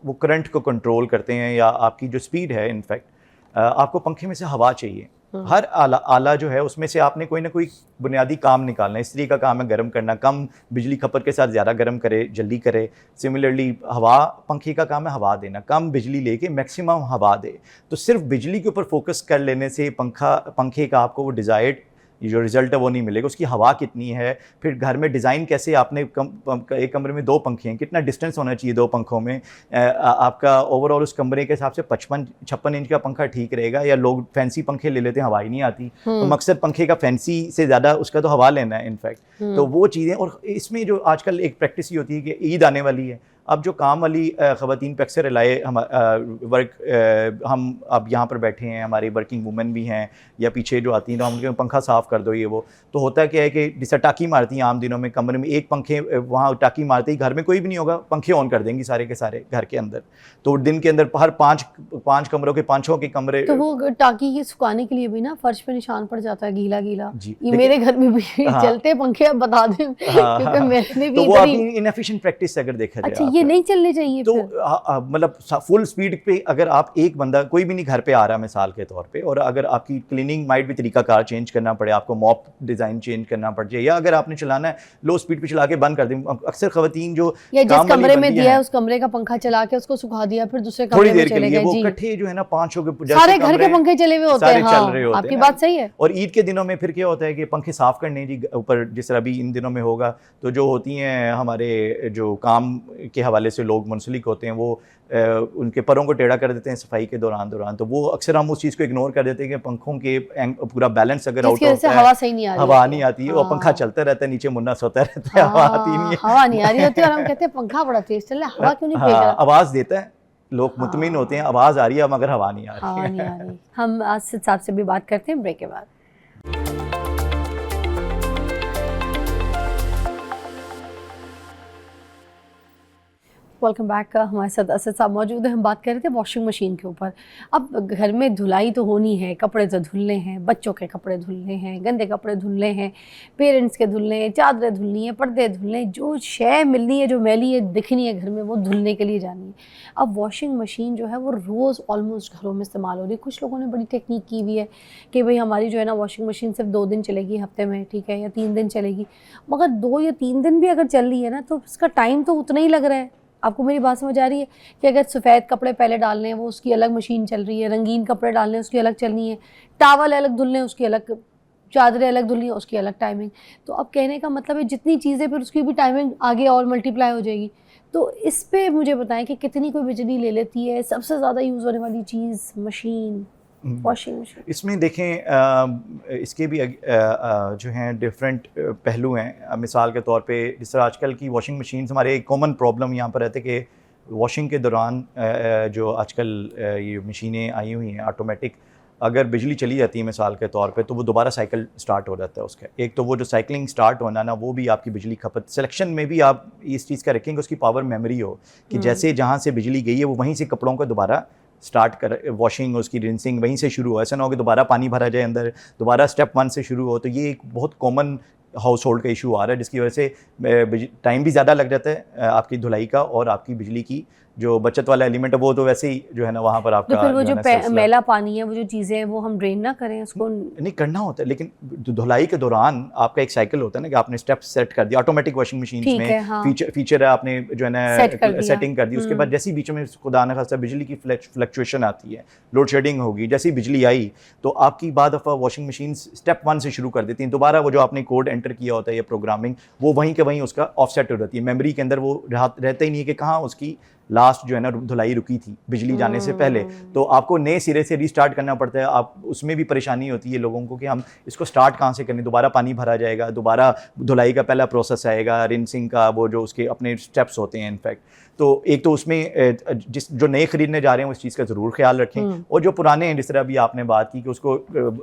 वो करंट को कंट्रोल करते हैं या आपकी जो स्पीड है, इनफैक्ट आपको पंखे में से हवा चाहिए। हर आला जो है उसमें से आपने कोई ना कोई बुनियादी काम निकालना है। इस्त्री का काम है गर्म करना, कम बिजली खपत के साथ ज़्यादा गर्म करे, जल्दी करे। सिमिलरली हवा, पंखे का काम है हवा देना, कम बिजली लेके मैक्सिमम हवा दे। तो सिर्फ बिजली के ऊपर फोकस कर लेने से पंखे का आपको वो डिज़ायर्ड जो रिज़ल्ट है वो नहीं मिलेगा। उसकी हवा कितनी है, फिर घर में डिज़ाइन कैसे, आपने एक कमरे में 2 पंखे हैं, कितना डिस्टेंस होना चाहिए 2 पंखों में, आपका ओवरऑल उस कमरे के हिसाब से 55-56 इंच का पंखा ठीक रहेगा। या लोग फैंसी पंखे ले लेते हैं, हवा ही नहीं आती, तो मकसद पंखे का फैंसी से ज़्यादा उसका तो हवा लेना है इनफैक्ट। तो वो चीज़ें, और इसमें जो आजकल एक प्रैक्टिस ये होती है कि ईद आने वाली है, अब जो काम वाली ख़वातीन पे अक्सर लाए हम अब यहाँ पर बैठे हैं, हमारी वर्किंग वुमेन भी हैं या पीछे जो आती हैं, तो हम उनके पंखा साफ़ कर दो ये वो। तो होता क्या है कि जैसे टाँकी मारती हैं आम दिनों में, कमरे में एक पंखे वहाँ टाँकी मारते ही घर में कोई भी नहीं होगा, पंखे ऑन कर देंगी सारे के सारे घर के अंदर। तो दिन के अंदर हर पाँच कमरों के 5-6 के कमरे, तो वो टाँकी के सुखाने के लिए भी ना फर्श पे निशान पड़ जाता है गीला जी, ये मेरे घर में भी चलते पंखे, अब बता दें क्योंकि मैंने भी तो वो आपकी इनएफिशिएंट प्रैक्टिस अगर देखा जाए। अच्छा ये नहीं चलने चाहिए तो फिर? मतलब फुल स्पीड पे अगर आप एक बंदा कोई भी नहीं घर पे आ रहा मिसाल के तौर पे, और अगर आपकी क्लीनिंग माइट भी तरीकाकार चेंज करना पड़े, आपको मॉप डिज़ाइन चेंज करना पड़ जाए, या अगर आपने चलाना है लो स्पीड पे चला के बंद कर दें। अक्सर खवातीन जो या जिस काम वाली कमरे में बंदियां दिया है हैं, उस कमरे का पंखा चला के उसको सुखा दिया, फिर दूसरे थोड़ी कमरे में देर के चले लिए गए वो जी। इकट्ठे जो है ना 5 हो गए, सारे घर के पंखे चले हुए होते हैं। सारे चल हाँ, रहे होते आपकी हैं बात सही है। और ईद के दिनों में फिर क्या होता है कि पंखे साफ करने जी ऊपर, जिस तरह अभी इन दिनों में होगा, तो जो होती हैं हमारे जो काम के हवाले से लोग मुंसलिक होते हैं, वो उनके परों को टेढ़ा कर देते हैं सफाई के दौरान, तो वो अक्सर हम उस चीज़ को इग्नोर कर देते हैं कि पंखों के पूरा बैलेंस अगर आउट होता है, हवा सही नहीं आ रही, हवा नहीं आती है, और हाँ। पंखा चलता रहता है, नीचे मुन्ना सोता रहता है, हवा आती नहीं है, हवा नहीं आ रही होती, और हम कहते हैं पंखा बड़ा तेज चल रहा है, हवा क्यों नहीं फेंक रहा? आवाज़ देता है, लोग मुतमिन होते हैं आवाज़ आ रही है मगर हवा नहीं आ रही हवा नहीं आ रही। हम आसिफ साहब से भी बात करते हैं ब्रेक के बाद। Welcome back. हमारे साथ असद साहब मौजूद है। हम बात कर रहे थे वॉशिंग मशीन के ऊपर। अब घर में धुलाई तो होनी है, कपड़े तो धुलने हैं, बच्चों के कपड़े धुलने हैं, गंदे कपड़े धुलने हैं, पेरेंट्स के धुलने हैं, चादरें धुलनी है, पर्दे धुलने, जो शय मिलनी है, जो मैली है दिखनी है घर में, वो धुलने के लिए जानी है। अब वॉशिंग मशीन जो है वो रोज़ ऑलमोस्ट घरों में इस्तेमाल हो रही है। कुछ लोगों ने बड़ी टेक्निक की हुई है कि भाई हमारी जो है ना वॉशिंग मशीन सिर्फ 2 दिन चलेगी हफ्ते में, ठीक है, या 3 दिन चलेगी। मगर 2 या 3 दिन भी अगर चल रही है ना तो उसका टाइम तो उतना ही लग रहा है। आपको मेरी बात समझ आ रही है कि अगर सफ़ेद कपड़े पहले डालने हैं वो उसकी अलग मशीन चल रही है, रंगीन कपड़े डालने हैं उसकी अलग चलनी है, टावल अलग धुलने उसकी अलग, चादरें अलग धुलनी है उसकी अलग टाइमिंग। तो अब कहने का मतलब है जितनी चीज़ें फिर उसकी भी टाइमिंग आगे और मल्टीप्लाई हो जाएगी। तो इस पे मुझे बताएं कि कितनी कोई बिजली ले लेती है, सबसे ज़्यादा यूज़ होने वाली चीज़ मशीन, वॉशिंग मशीन? इसमें देखें इसके भी जो हैं डिफरेंट पहलू हैं। मिसाल के तौर पे जिस तरह आजकल की वॉशिंग मशीन्स, हमारे एक कॉमन प्रॉब्लम यहाँ पर रहते कि वॉशिंग के दौरान जो आजकल ये मशीनें आई हुई हैं ऑटोमेटिक, अगर बिजली चली जाती है मिसाल के तौर पे, तो वो दोबारा साइकिल स्टार्ट हो जाता है उसका। एक तो वो जो साइकिलिंग स्टार्ट होना ना, वो भी आपकी बिजली खपत, सिलेक्शन में भी आप इस चीज़ का रखेंगे उसकी पावर मेमोरी हो कि जैसे जहाँ से बिजली गई है वो वहीं से कपड़ों को दोबारा स्टार्ट कर, वॉशिंग उसकी रिंसिंग वहीं से शुरू हो। ऐसा ना हो कि दोबारा पानी भरा जाए अंदर, दोबारा स्टेप 1 से शुरू हो। तो ये एक बहुत कॉमन हाउस होल्ड का इशू आ रहा है, जिसकी वजह से टाइम भी ज़्यादा लग जाता है आपकी धुलाई का, और आपकी बिजली की जो बचत वाला एलिमेंट है वो तो वैसे ही जो है ना वहाँ पर आपका, तो फिर वो जो मैला पानी है, वो जो चीज़ें हैं वो हम ड्रेन ना करें उसको? नहीं करना होता है, लेकिन धुलाई के दौरान आपका एक साइकिल होता है ना कि आपने स्टेप सेट कर दिया। ऑटोमेटिक वॉशिंग मशीन में हाँ। फीचर है, आपने जो है ना सेटिंग कर दी। उसके बाद जैसी बीच में खुदा न खास्ता बिजली की फ्लक्चुएशन आती है, लोड शेडिंग होगी, जैसी बिजली आई तो आपकी बाद दफ़ा वॉशिंग मशीन स्टेप 1 से शुरू कर देती हैं। दोबारा वो जो आपने कोड एंटर किया होता है या प्रोग्रामिंग, वो वहीं के वहीं उसका ऑफसेट हो जाती है। मेमोरी के अंदर वो रहता ही नहीं है कि कहाँ उसकी लास्ट जो है ना धुलाई रुकी थी बिजली जाने से पहले। तो आपको नए सिरे से रीस्टार्ट करना पड़ता है। आप उसमें भी परेशानी होती है लोगों को कि हम इसको स्टार्ट कहाँ से करें, दोबारा पानी भरा जाएगा, दोबारा धुलाई का पहला प्रोसेस आएगा, रिंसिंग का, वो जो उसके अपने स्टेप्स होते हैं इनफैक्ट। तो एक तो उसमें जो नए ख़रीदने जा रहे हैं उस चीज़ का ज़रूर ख्याल रखें, और जो पुराने हैं जिस तरह अभी आपने बात की कि उसको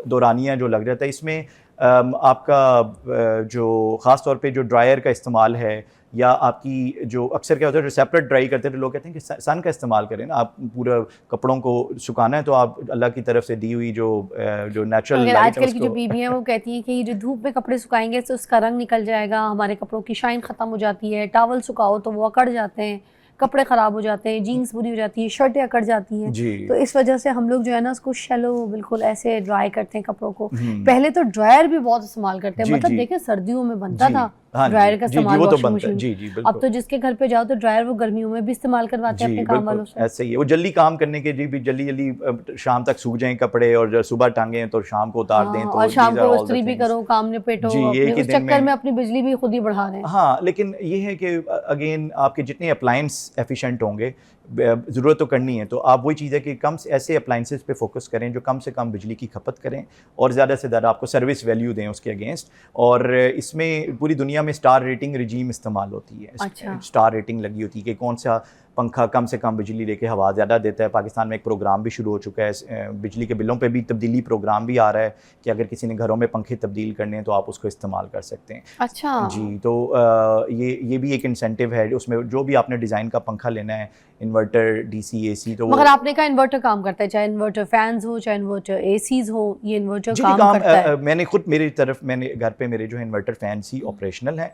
दौरानिया जो लग जाता है, इसमें आपका जो ख़ास तौर पे जो ड्रायर का इस्तेमाल है, या आपकी जो अक्सर क्या होता है जो सेपरेट ड्राई करते हैं, तो लोग कहते हैं कि सन का इस्तेमाल करें ना। आप पूरा कपड़ों को सुखाना है तो आप अल्लाह की तरफ से दी हुई जो नेचुरल लाइट है आजकल की जो बीवियाँ वो कहती हैं कि ये जो धूप में कपड़े सुखाएंगे तो उसका रंग निकल जाएगा, हमारे कपड़ों की शाइन ख़त्म हो जाती है, टावल सुखाओ तो वो अकड़ जाते हैं, कपड़े ख़राब हो जाते हैं, जीन्स बुरी हो जाती है, शर्टें अकड़ जाती हैं। तो इस वजह से हम लोग जो है ना उसको शैलो बिल्कुल ऐसे ड्राई करते हैं कपड़ों को। पहले तो ड्रायर भी बहुत इस्तेमाल करते हैं, मतलब देखें सर्दियों में बनता था ड्रायर का इस्तेमाल वॉशिंग मशीन। अब तो जिसके घर पे जाओ तो ड्रायर वो गर्मियों में भी इस्तेमाल करवाते हैं अपने काम वालों से। ऐसे ही है, वो जल्दी काम करने के जी भी जल्दी शाम तक सूख जाएं कपड़े, और सुबह टांगे तो शाम को उतार दें, तो और शाम को इस्त्री भी करो, काम निपेटो, उस चक्कर में अपनी बिजली भी खुद ही बढ़ा रहे हैं। हाँ, लेकिन ये है कि अगेन आपके जितने अप्लायंस एफिशिएंट होंगे, ज़रूरत तो करनी है, तो आप वही चीज़ है कि कम से ऐसे अप्लाइंसेस पे फोकस करें जो कम से कम बिजली की खपत करें, और ज़्यादा से ज़्यादा आपको सर्विस वैल्यू दें उसके अगेंस्ट। और इसमें पूरी दुनिया में स्टार रेटिंग रिजीम इस्तेमाल होती है। अच्छा। स्टार रेटिंग लगी होती है कि कौन सा पंखा कम से कम बिजली लेके हवा ज़्यादा देता है। पाकिस्तान में एक प्रोग्राम भी शुरू हो चुका है, बिजली के बिलों पे भी तब्दीली प्रोग्राम भी आ रहा है कि अगर किसी ने घरों में पंखे तब्दील करने हैं तो आप उसको इस्तेमाल कर सकते हैं। अच्छा जी, तो ये भी एक इंसेंटिव है उसमें, जो भी आपने डिज़ाइन का पंखा लेना है, इन्वर्टर, डीसी, एसी, तो मगर आपने कहा इन्वर्टर काम करता है, चाहे इन्वर्टर फैंस हो चाहे इन्वर्टर एसीज हो, ये इन्वर्टर जी काम करता है? मैंने खुद मैंने घर पे मेरे जो है इन्वर्टर फैंस ही ऑपरेशनल हैं।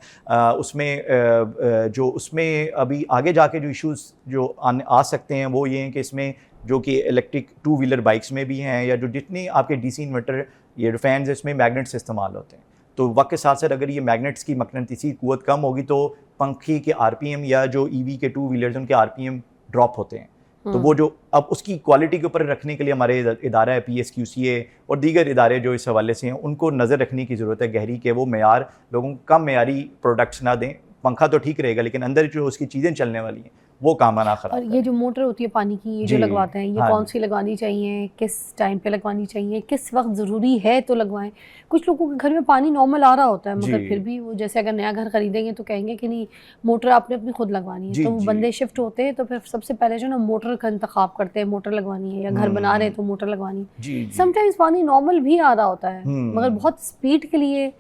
उसमें जो उसमें अभी आगे जाके जो इश्यूज जो आ सकते हैं वो ये हैं कि इसमें जो कि इलेक्ट्रिक टू व्हीलर बाइक्स में भी हैं, या जो जितनी आपके डीसी इन्वर्टर ये फैंस है इसमें मैग्नेट्स इस्तेमाल होते हैं। तो वक्त के साथ साथ अगर ये मैग्नेट्स की मकनतीसी क़ुव्वत कम होगी तो पंखे के आरपीएम या जो ईवी के टू व्हीलर्स उनके आरपीएम ड्रॉप होते हैं। तो वो जो अब उसकी क्वालिटी के ऊपर रखने के लिए हमारे इदारा है PSQCA और दीगर इदारे जो इस हवाले से हैं उनको नज़र रखने की ज़रूरत है गहरी, के वो मेयार लोगों को कम मेयारी प्रोडक्ट्स ना दें। पंखा तो ठीक रहेगा लेकिन अंदर जो उसकी चीज़ें चलने वाली हैं वो काम ना खराब। और ये जो मोटर होती है पानी की, ये जो लगवाते हैं, ये कौन सी लगवानी चाहिए, किस टाइम पे लगवानी चाहिए, किस वक्त ज़रूरी है तो लगवाएं? कुछ लोगों के घर में पानी नॉर्मल आ रहा होता है मगर फिर भी वो जैसे अगर नया घर खरीदेंगे तो कहेंगे कि नहीं मोटर आपने अपनी खुद लगवानी है। तो वो बंदे शिफ्ट होते हैं तो फिर सबसे पहले जो ना मोटर का इंतखाब करते हैं, मोटर लगवानी है, या घर बना रहे हैं तो मोटर लगवानी है। समटाइम्स पानी नॉर्मल भी आ रहा होता है मगर बहुत स्पीड के लिए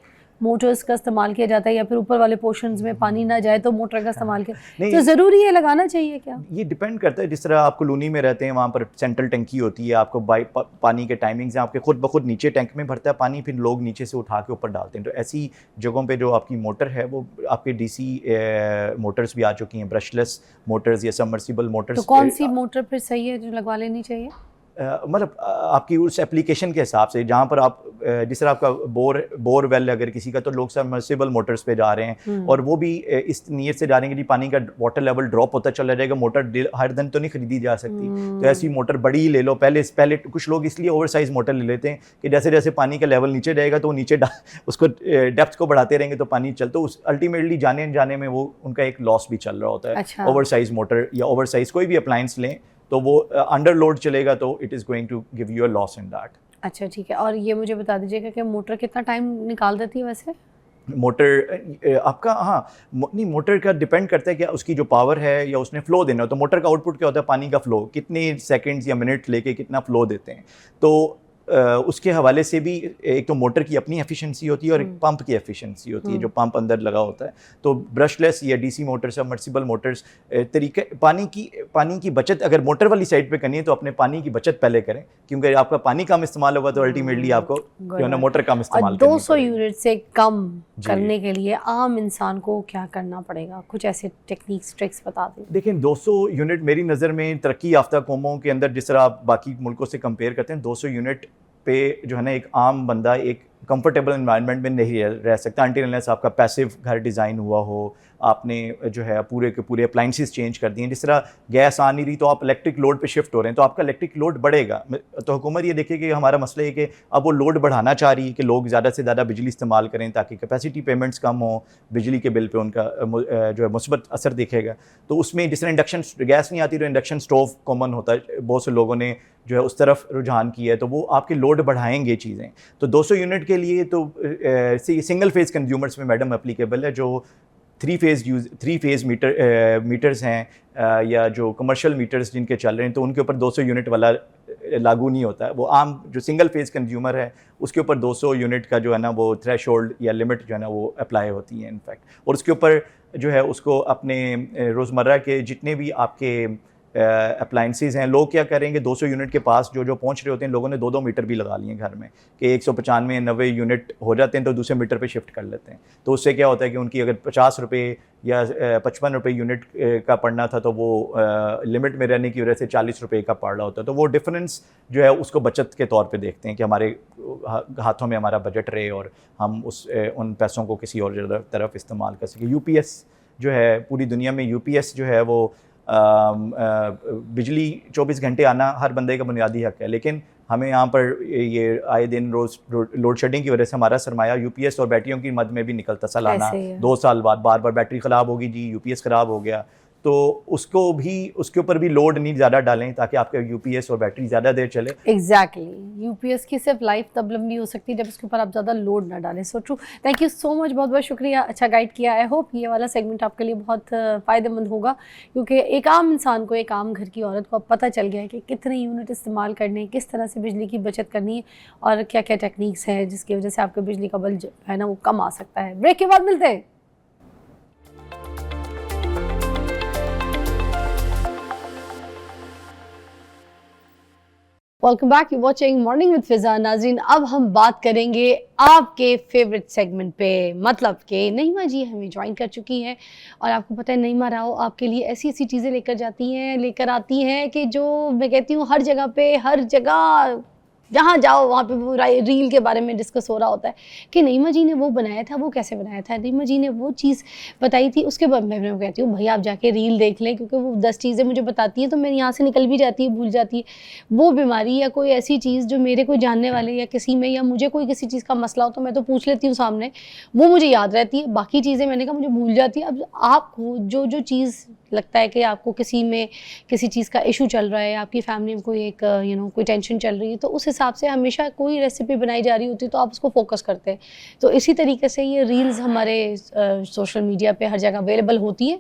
मोटर्स का इस्तेमाल किया जाता है, या फिर ऊपर वाले पोर्शंस में पानी ना जाए तो मोटर का इस्तेमाल किया। तो ज़रूरी है लगाना चाहिए क्या? ये डिपेंड करता है। जिस तरह आप कॉलोनी में रहते हैं वहाँ पर सेंट्रल टंकी होती है, आपको पानी के टाइमिंग्स हैं, आपके खुद ब खुद नीचे टैंक में भरता है पानी, फिर लोग नीचे से उठा के ऊपर डालते हैं। तो ऐसी जगहों पे जो आपकी मोटर है वो आपके DC मोटर्स भी आ चुकी हैं, ब्रशलेस मोटर्स या सबमर्सिबल मोटर्स। तो कौन सी मोटर फिर सही है जो लगवा लेनी चाहिए? मतलब आपकी उस एप्लीकेशन के हिसाब से, जहाँ पर आप जिस तरह आपका बोर वेल अगर किसी का, तो लोग सबमर्सिबल मोटर्स पे जा रहे हैं और वो भी इस नीयत से जा रहे हैं कि पानी का वाटर लेवल ड्रॉप होता चला जाएगा, मोटर हर दिन तो नहीं खरीदी जा सकती, तो ऐसी मोटर बड़ी ही ले लो। पहले कुछ लोग इसलिए ओवरसाइज मोटर ले लेते हैं कि जैसे जैसे पानी का लेवल नीचे जाएगा तो वो नीचे उसको डेप्थ को बढ़ाते रहेंगे तो पानी चलता, उस अल्टीमेटली जाने में वो उनका एक लॉस भी चल रहा होता है। अच्छा। ओवरसाइज मोटर या ओवरसाइज कोई भी अप्लायंस लें तो वो अंडर लोड चलेगा तो it is going to give you a loss in that. अच्छा ठीक है। और ये मुझे बता दीजिएगा कि मोटर कितना टाइम निकाल देती है वैसे? मोटर आपका नहीं, मोटर का डिपेंड करता है कि उसकी जो पावर है या उसने फ्लो देना हो। तो मोटर का आउटपुट क्या होता है, पानी का फ्लो, कितने सेकंड्स या मिनट लेके कितना फ्लो देते हैं। तो उसके हवाले से भी एक तो मोटर की अपनी एफिशिएंसी होती है और एक पंप की एफिशिएंसी होती है, जो पंप अंदर लगा होता है। तो ब्रशलेस या DC मोटर्स, सबमर्सिबल मोटर्स, तरीके पानी की बचत अगर मोटर वाली साइड पे करनी है तो अपने पानी की बचत पहले करें, क्योंकि आपका पानी कम इस्तेमाल होगा तो अल्टीमेटली आपको जो है ना मोटर कम इस्तेमाल करनी पड़ेगी। 200 यूनिट से कम करने के लिए आम इंसान को क्या करना पड़ेगा? कुछ ऐसे टेक्निक्स, ट्रिक्स बता दें। देखिए 200 यूनिट मेरी नज़र में तरक्की याफ्ता कौमों के अंदर, जिस तरह आप बाकी मुल्कों से कंपेयर करते हैं, 200 यूनिट पे जो है ना एक आम बंदा एक कंफर्टेबल एनवायरनमेंट में नहीं रह सकता अनटिल अनलेस आपका पैसिव घर डिज़ाइन हुआ हो, आपने जो है पूरे के पूरे अप्लाइंसेस चेंज कर दिए। जिस तरह गैस आ नहीं रही तो आप इलेक्ट्रिक लोड पे शिफ्ट हो रहे हैं तो आपका इलेक्ट्रिक लोड बढ़ेगा। तो हुकूमत ये देखिए कि हमारा मसला है कि अब वो लोड बढ़ाना चाह रही है कि लोग ज़्यादा से ज़्यादा बिजली इस्तेमाल करें ताकि कैपेसिटी पेमेंट्स कम हो, बिजली के बिल पे उनका जो है मुस्बत असर दिखेगा। तो उसमें जिस तरह इंडक्शन गैस नहीं आती तो इंडक्शन स्टोव कॉमन होता है, बहुत से लोगों ने जो है उस तरफ रुझान किया है, तो वो आपके लोड बढ़ाएंगे चीज़ें। तो 200 यूनिट के लिए तो सिंगल फेज़ कंज्यूमर्स में मैडम एप्लीकेबल है, जो 3 फेज़ मीटर्स हैं या जो कमर्शियल मीटर्स जिनके चल रहे हैं तो उनके ऊपर 200 यूनिट वाला लागू नहीं होता है। वो आम जो सिंगल फेज़ कंज्यूमर है उसके ऊपर 200 यूनिट का जो है ना वो थ्रेशोल्ड या लिमिट जो है ना वो अप्लाई होती है इनफैक्ट। और उसके ऊपर जो है उसको अपने रोज़मर्रा के जितने भी आपके अप्लाइंसेस हैं, लोग क्या करेंगे 200 यूनिट के पास जो पहुंच रहे होते हैं, लोगों ने 2-2 मीटर भी लगा लिए घर में कि 195-90 यूनिट हो जाते हैं तो दूसरे मीटर पे शिफ्ट कर लेते हैं। तो उससे क्या होता है कि उनकी अगर 50 रुपये या 55 रुपये यूनिट का पड़ना था तो वो लिमिट में रहने की वजह से 40 रुपये का पड़ रहा होता है। तो वो डिफरेंस जो है उसको बचत के तौर पे देखते हैं कि हमारे हाथों में हमारा बजट रहे और हम उन पैसों को किसी और तरफ इस्तेमाल कर सकें। UPS जो है पूरी दुनिया में UPS जो है वो बिजली 24 घंटे आना हर बंदे का बुनियादी हक है, लेकिन हमें यहाँ पर ये आए दिन रोज़ लोड शेडिंग की वजह से हमारा सरमाया UPS और बैटरियों की मद में भी निकलता सालाना 2 साल बाद बार बार बैटरी ख़राब होगी जी, UPS ख़राब हो गया। तो उसके ऊपर भी लोड नहीं ज़्यादा डालें ताकि आपका यूपीएस और बैटरी ज़्यादा देर चले। एग्जैक्टली यूपीएस की सिर्फ लाइफ तब लंबी हो सकती है जब उसके ऊपर आप ज़्यादा लोड ना डालें। So true, thank you so much, बहुत बहुत शुक्रिया, अच्छा गाइड किया। आई होप ये वाला सेगमेंट आपके लिए बहुत फ़ायदेमंद होगा, क्योंकि एक आम इंसान को, एक आम घर की औरत को अब पता चल गया है कि कितने यूनिट इस्तेमाल करने, किस तरह से बिजली की बचत करनी है और क्या क्या टेक्निक्स हैं जिसकी वजह से आपके बिजली का बिल जो है ना वो कम आ सकता है। ब्रेक के बाद मिलते हैं। Welcome back, you watching morning with Fiza. नाज़रीन, अब हम बात करेंगे आपके फेवरेट सेगमेंट पे, मतलब कि नईमा जी हमें ज्वाइन कर चुकी हैं और आपको पता है नईमा राव आपके लिए ऐसी ऐसी चीज़ें लेकर आती हैं कि जो मैं कहती हूँ हर जगह पे, हर जगह जहाँ जाओ वहाँ पे वो रील के बारे में डिस्कस हो रहा होता है कि नईमा जी ने वो बनाया था, वो कैसे बनाया था, नईमा जी ने वो चीज़ बताई थी। उसके बाद मैं कहती हूँ भाई आप जाके रील देख लें, क्योंकि वो 10 चीज़ें मुझे बताती हैं तो मेरे यहाँ से निकल भी जाती है, भूल जाती है। वो बीमारी या कोई ऐसी चीज़ जो मेरे कोई जानने वाले या किसी में, या मुझे कोई किसी चीज़ का मसला हो तो मैं तो पूछ लेती हूँ सामने, वो मुझे याद रहती है। बाकी चीज़ें मैंने कहा मुझे भूल जाती है। अब आपको जो चीज़ लगता है कि आपको किसी में किसी चीज़ का इशू चल रहा है, आपकी फैमिली में कोई एक कोई टेंशन चल रही है, तो उस हिसाब से हमेशा कोई रेसिपी बनाई जा रही होती है तो आप उसको फोकस करते हैं। तो इसी तरीके से ये रील्स हमारे सोशल मीडिया पे हर जगह अवेलेबल होती है,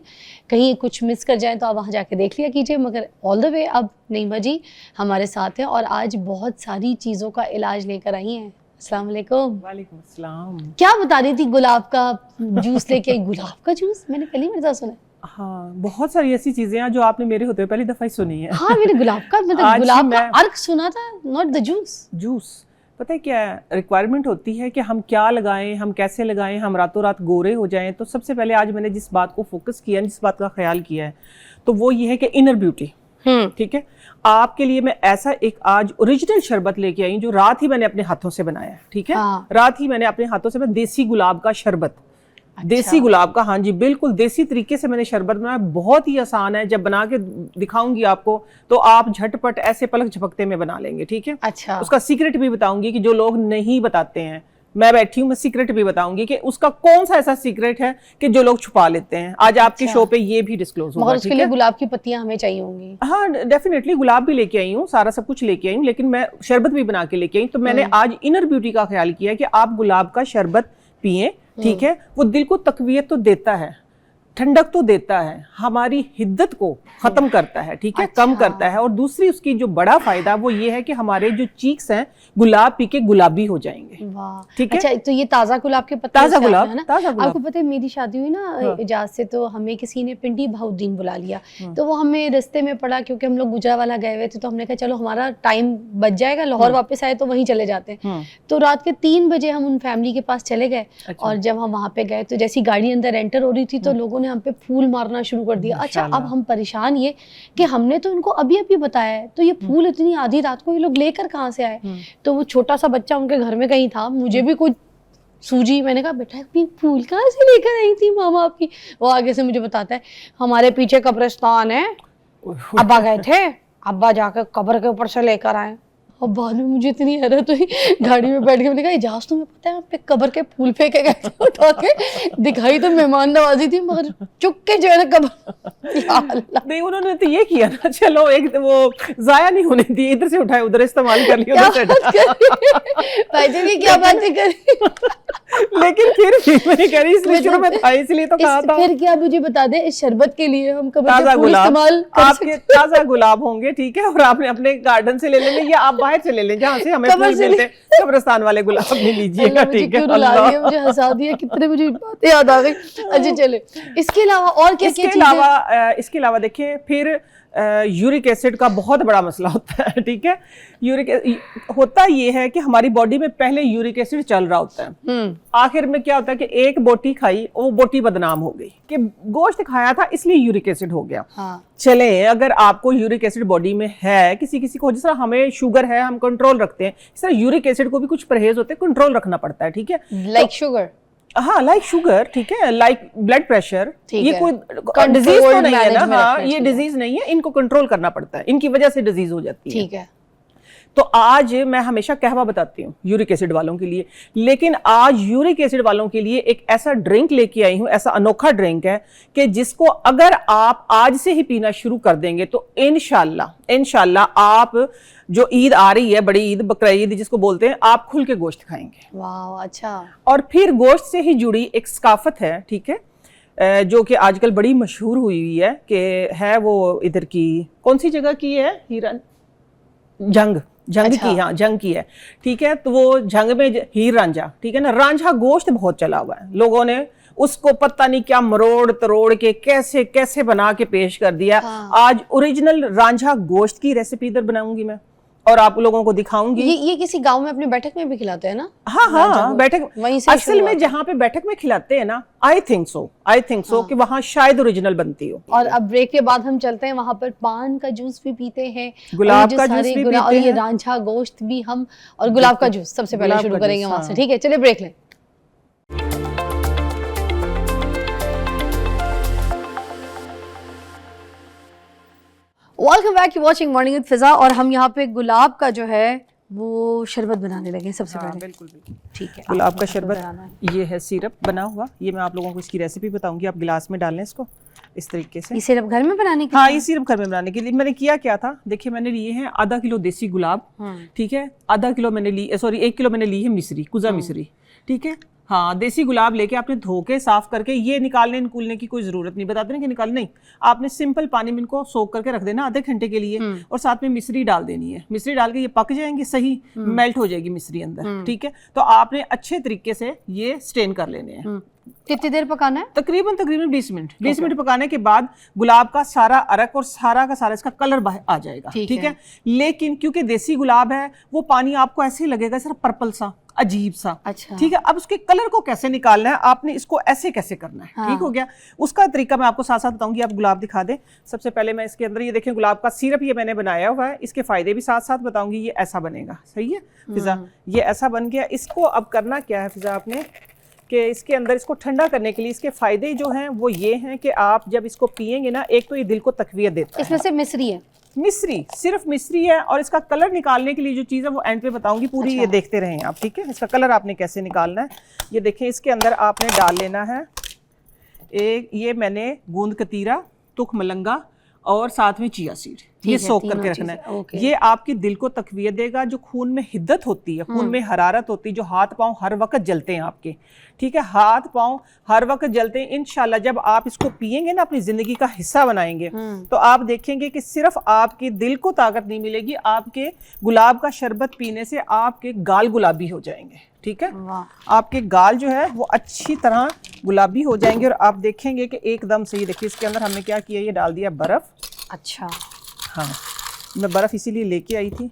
कहीं कुछ मिस कर जाए तो आप वहाँ जाके देख लिया कीजिए। मगर ऑल द वे अब नईमा जी हमारे साथ हैं और आज बहुत सारी चीज़ों का इलाज लेकर आई हैं। अस्सलाम वालेकुम। वालेकुम अस्सलाम। क्या बता रही थी? गुलाब का जूस लेके आई। गुलाब का जूस मैंने पहली मर्तबा सुना है। हाँ, बहुत सारी ऐसी चीजें हैं जो आपने मेरे होते हुए पहली दफा ही सुनी है। हाँ, मैंने गुलाब का मतलब गुलाब का अर्क सुना था, नॉट द जूस। पता है क्या रिक्वायरमेंट होती है कि हम क्या लगाएं, हम कैसे लगाएं, हम रातों रात गोरे हो जाएं। तो सबसे पहले आज मैंने जिस बात को फोकस किया, जिस बात का ख्याल किया है, तो वो ये है कि इनर ब्यूटी। ठीक है, आपके लिए मैं ऐसा एक आज ओरिजिनल शरबत लेके आई जो रात ही मैंने अपने हाथों से बनाया है। ठीक है, हाँ। रात ही मैंने अपने हाथों से देसी गुलाब का शरबत, अच्छा। देसी गुलाब का, हाँ जी बिल्कुल देसी तरीके से मैंने शरबत बनाया। बहुत ही आसान है, जब बना के दिखाऊंगी आपको तो आप झटपट ऐसे पलक झपकते में बना लेंगे। ठीक है, अच्छा। उसका सीक्रेट भी बताऊंगी कि जो लोग नहीं बताते हैं, मैं बैठी हूँ, मैं सीक्रेट भी बताऊंगी कि उसका कौन सा ऐसा सीक्रेट है कि जो लोग छुपा लेते हैं। आज आपके शो पे ये भी डिस्क्लोज होगा। मगर उसके लिए गुलाब की पत्तियां हमें चाहिए होंगी। हाँ डेफिनेटली, गुलाब भी लेके आई हूँ, सारा सब कुछ लेके आई हूँ, लेकिन मैं शरबत भी बना के लेके आई। तो मैंने आज इनर ब्यूटी का ख्याल किया कि आप गुलाब का शरबत पिए। ठीक है, वो दिल को तकवीयत तो देता है, ठंडक तो देता है, हमारी हिद्दत को खत्म करता है। ठीक है, अच्छा। कम करता है। और दूसरी उसकी जो बड़ा फायदा वो ये है कि हमारे जो चीक्स हैं गुलाब पी के गुलाबी हो जाएंगे। वाह, ठीक है। अच्छा, तो ये ताज़ा गुलाब के पत्ते ताज़ा से गुलाब, आते हैं ना? ताज़ा गुलाब। आपको पता है मेरी शादी हुई ना हाँ। इजाज़ से, तो हमें किसी ने पिंडी बहाउद्दीन बुला लिया। तो वो हमें रास्ते में पड़ा, क्योंकि हम लोग गुजरावाला गए हुए थे, तो हमने कहा चलो हमारा टाइम बच जाएगा, लाहौर वापस आए तो वहीं चले जाते हैं। तो रात के 3 बजे हम उन फैमिली के पास चले गए। और जब हम वहाँ पे गए तो जैसी गाड़ी अंदर एंटर हो रही थी तो लोगों ने हम पे फूल मारना शुरू कर दिया। अच्छा, अब हम परेशान ये कि हमने तो इनको अभी अभी बताया है, तो ये फूल इतनी आधी रात को ये लोग लेकर कहाँ से आए? तो वो छोटा सा बच्चा उनके घर में कहीं था, मुझे भी कुछ सूजी, मैंने कहा बेटा ये फूल कहाँ से लेकर आई थी मामा आपकी? वो आगे से मुझे बताता है हमारे पीछे कब्रिस्तान है, अब्बा गए थे, अब्बा जाकर कब्र के ऊपर से लेकर आए। और बाद में मुझे इतनी हैरत हुई, गाड़ी में बैठ के मैंने कहा इजाज़ तुम्हें पता है आप पे कब्र के फूल फेंके गए थे उठा के? दिखाई तो मेहमान नवाजी थी, मगर चुप के जो है ना कब्र। नहीं, उन्होंने तो ये किया ना, चलो एक वो जाया नहीं होने दी, इधर से उठाए उधर इस्तेमाल कर लिया, उधर से भाईजी की क्या बातें करी। लेकिन फिर भी मैंने करी, इसलिए शुरू में था, इसलिए तो कहा था। फिर क्या मुझे बता दे, इस शरबत के लिए हम कब्र ताज़ा के फूल गुलाब, इस्तेमाल कर आपके ताज़ा गुलाब होंगे। ठीक है, और आपने अपने गार्डन से ले लेने या आप बाहर से ले लें जहाँ से हमें फूल मिलते हैं, कब्रिस्तान वाले गुलाब ले लीजिएगा। ठीक है, मुझे हंसा दिया, कितने मुझे बातें याद आ गई। अच्छा चले, इसके अलावा और क्या क्या चीजें? इसके अलावा देखिए, फिर यूरिक एसिड का बहुत बड़ा मसला होता है। ठीक है, होता ये है कि हमारी बॉडी में पहले यूरिक एसिड चल रहा होता है, आखिर में क्या होता है कि एक बोटी खाई, वो बोटी बदनाम हो गई कि गोश्त खाया था इसलिए यूरिक एसिड हो गया। हाँ। चले, अगर आपको यूरिक एसिड बॉडी में है, किसी किसी को, जिस तरह हमें शुगर है हम कंट्रोल रखते हैं, इस तरह यूरिक एसिड को भी कुछ परहेज होते हैं, कंट्रोल रखना पड़ता है। ठीक है, लाइक शुगर। हाँ, लाइक शुगर। ठीक है, लाइक ब्लड प्रेशर, ये कोई डिजीज Controlled तो नहीं है ना? management हाँ, रखना ये चाहिए। डिजीज नहीं है, इनको कंट्रोल करना पड़ता है, इनकी वजह से डिजीज हो जाती है। ठीक है। तो आज मैं हमेशा कहवा बताती हूँ यूरिक एसिड वालों के लिए, लेकिन आज यूरिक एसिड वालों के लिए एक ऐसा ड्रिंक लेके आई हूँ, ऐसा अनोखा ड्रिंक है कि जिसको अगर आप आज से ही पीना शुरू कर देंगे तो इंशाल्लाह आप जो ईद आ रही है, बड़ी ईद, बकरा ईद जिसको बोलते हैं, आप खुल के गोश्त खाएंगे। वाह, अच्छा। और फिर गोश्त से ही जुड़ी एक सकाफत है, ठीक है, जो कि आजकल बड़ी मशहूर हुई है कि है वो इधर की, कौन सी जगह की है, हीरन जंग अच्छा। की, हाँ जंग की है, ठीक है। तो वो जंग में हीर रांझा, ठीक है ना, रांझा गोश्त बहुत चला हुआ है, लोगों ने उसको पता नहीं क्या मरोड़ तरोड़ के कैसे कैसे बना के पेश कर दिया। हाँ। आज ओरिजिनल रांझा गोश्त की रेसिपी इधर बनाऊंगी मैं और आप लोगों को दिखाऊंगी। ये किसी गांव में अपनी बैठक में भी खिलाते हैं ना? हाँ, बैठक वहीं से असल में जहाँ पे बैठक में खिलाते हैं ना, आई थिंक सो कि वहाँ शायद ओरिजिनल बनती हो। और अब ब्रेक के बाद हम चलते हैं वहाँ पर, पान का जूस भी पीते हैं, गुलाब का जूस भी और पीते ये हैं, रांझा गोश्त भी हम, और गुलाब का जूस सबसे पहले शुरू करेंगे वहाँ से। ठीक है, चलिए ब्रेक लें। Welcome back, you watching morning with Fiza. और हम यहाँ पे गुलाब का जो है वो शरबत बनाने लगे सबसे पहले। बिल्कुल बिल्कुल, ठीक है। गुलाब का बनाना शरबत, है। ये है सिरप बना हुआ, ये मैं आप लोगों को इसकी रेसिपी बताऊंगी। आप गिलास में डालें इसको इस तरीके से। ये सिरप घर में बनाने के हाँ, लिए? ये सिरप घर में बनाने के लिए मैंने किया क्या था, देखिए मैंने लिए हैं आधा किलो देसी गुलाब, ठीक है, आधा किलो मैंने ली, सॉरी 1 किलो मैंने ली है मिश्री, कुजा मिश्री, ठीक है। हाँ, देसी गुलाब लेके आपने धो के साफ करके, ये निकालने निकूलने की कोई जरूरत नहीं, बताते ना कि निकाल नहीं, आपने सिंपल पानी में इनको सोक करके रख देना आधे घंटे के लिए, और साथ में मिश्री डाल देनी है। मिश्री डाल के ये पक जाएंगे, सही मेल्ट हो जाएगी मिश्री अंदर, ठीक है। तो आपने अच्छे तरीके से ये स्टेन कर लेने हैं। कितनी देर पकाना है? तकरीबन 20 मिनट। 20 मिनट पकाने के बाद गुलाब का सारा अरक और सारा का सारा इसका कलर बाहर आ जाएगा, ठीक है। लेकिन क्योंकि देसी गुलाब है, वो पानी आपको ऐसे ही लगेगा सिर्फ पर्पल सा, अजीब सा, अच्छा, ठीक है। अब उसके कलर को कैसे निकालना है, आपने इसको ऐसे कैसे करना है, ठीक हो गया। उसका तरीका मैं आपको साथ साथ बताऊंगी। आप गुलाब दिखा दें। सबसे पहले मैं इसके अंदर ये देखें गुलाब का सिरप ये मैंने बनाया हुआ है, इसके फायदे भी साथ साथ बताऊंगी। ये ऐसा बनेगा, सही है फिजा, ये ऐसा बन गया। इसको अब करना क्या है फिजा आपने, कि इसके अंदर इसको ठंडा करने के लिए इसके फायदे जो हैं वो ये हैं कि आप जब इसको पिएंगे ना, एक तो ये दिल को तकवीयत देता है। इसमें से मिश्री है? मिश्री, सिर्फ मिश्री है। और इसका कलर निकालने के लिए जो चीज़ है वो एंड पे बताऊंगी पूरी, अच्छा। ये देखते रहें आप, ठीक है। इसका कलर आपने कैसे निकालना है, ये देखें। इसके अंदर आपने डाल लेना है एक, ये मैंने गूंद कतीरा, तुख मलंगा और साथ में चिया सीड, ये सोक करके रखना है। ये आपकी दिल को तकवीयत देगा। जो खून में हिद्दत होती है, खून में हरारत होती है, जो हाथ पांव हर वक्त जलते हैं आपके, ठीक है, हाथ पांव हर वक्त जलते हैं, इंशाल्लाह जब आप इसको पिएंगे ना, अपनी जिंदगी का हिस्सा बनाएंगे, तो आप देखेंगे कि सिर्फ आपके दिल को ताकत नहीं मिलेगी, आपके गुलाब का शरबत पीने से आपके गाल गुलाबी हो जाएंगे, ठीक है। आपके गाल जो है वो अच्छी तरह गुलाबी हो जाएंगे और आप देखेंगे कि एकदम से, ये देखिए इसके अंदर हमने क्या किया, ये डाल दिया बर्फ। अच्छा, हाँ, मैं बर्फ इसीलिए लेके आई थी।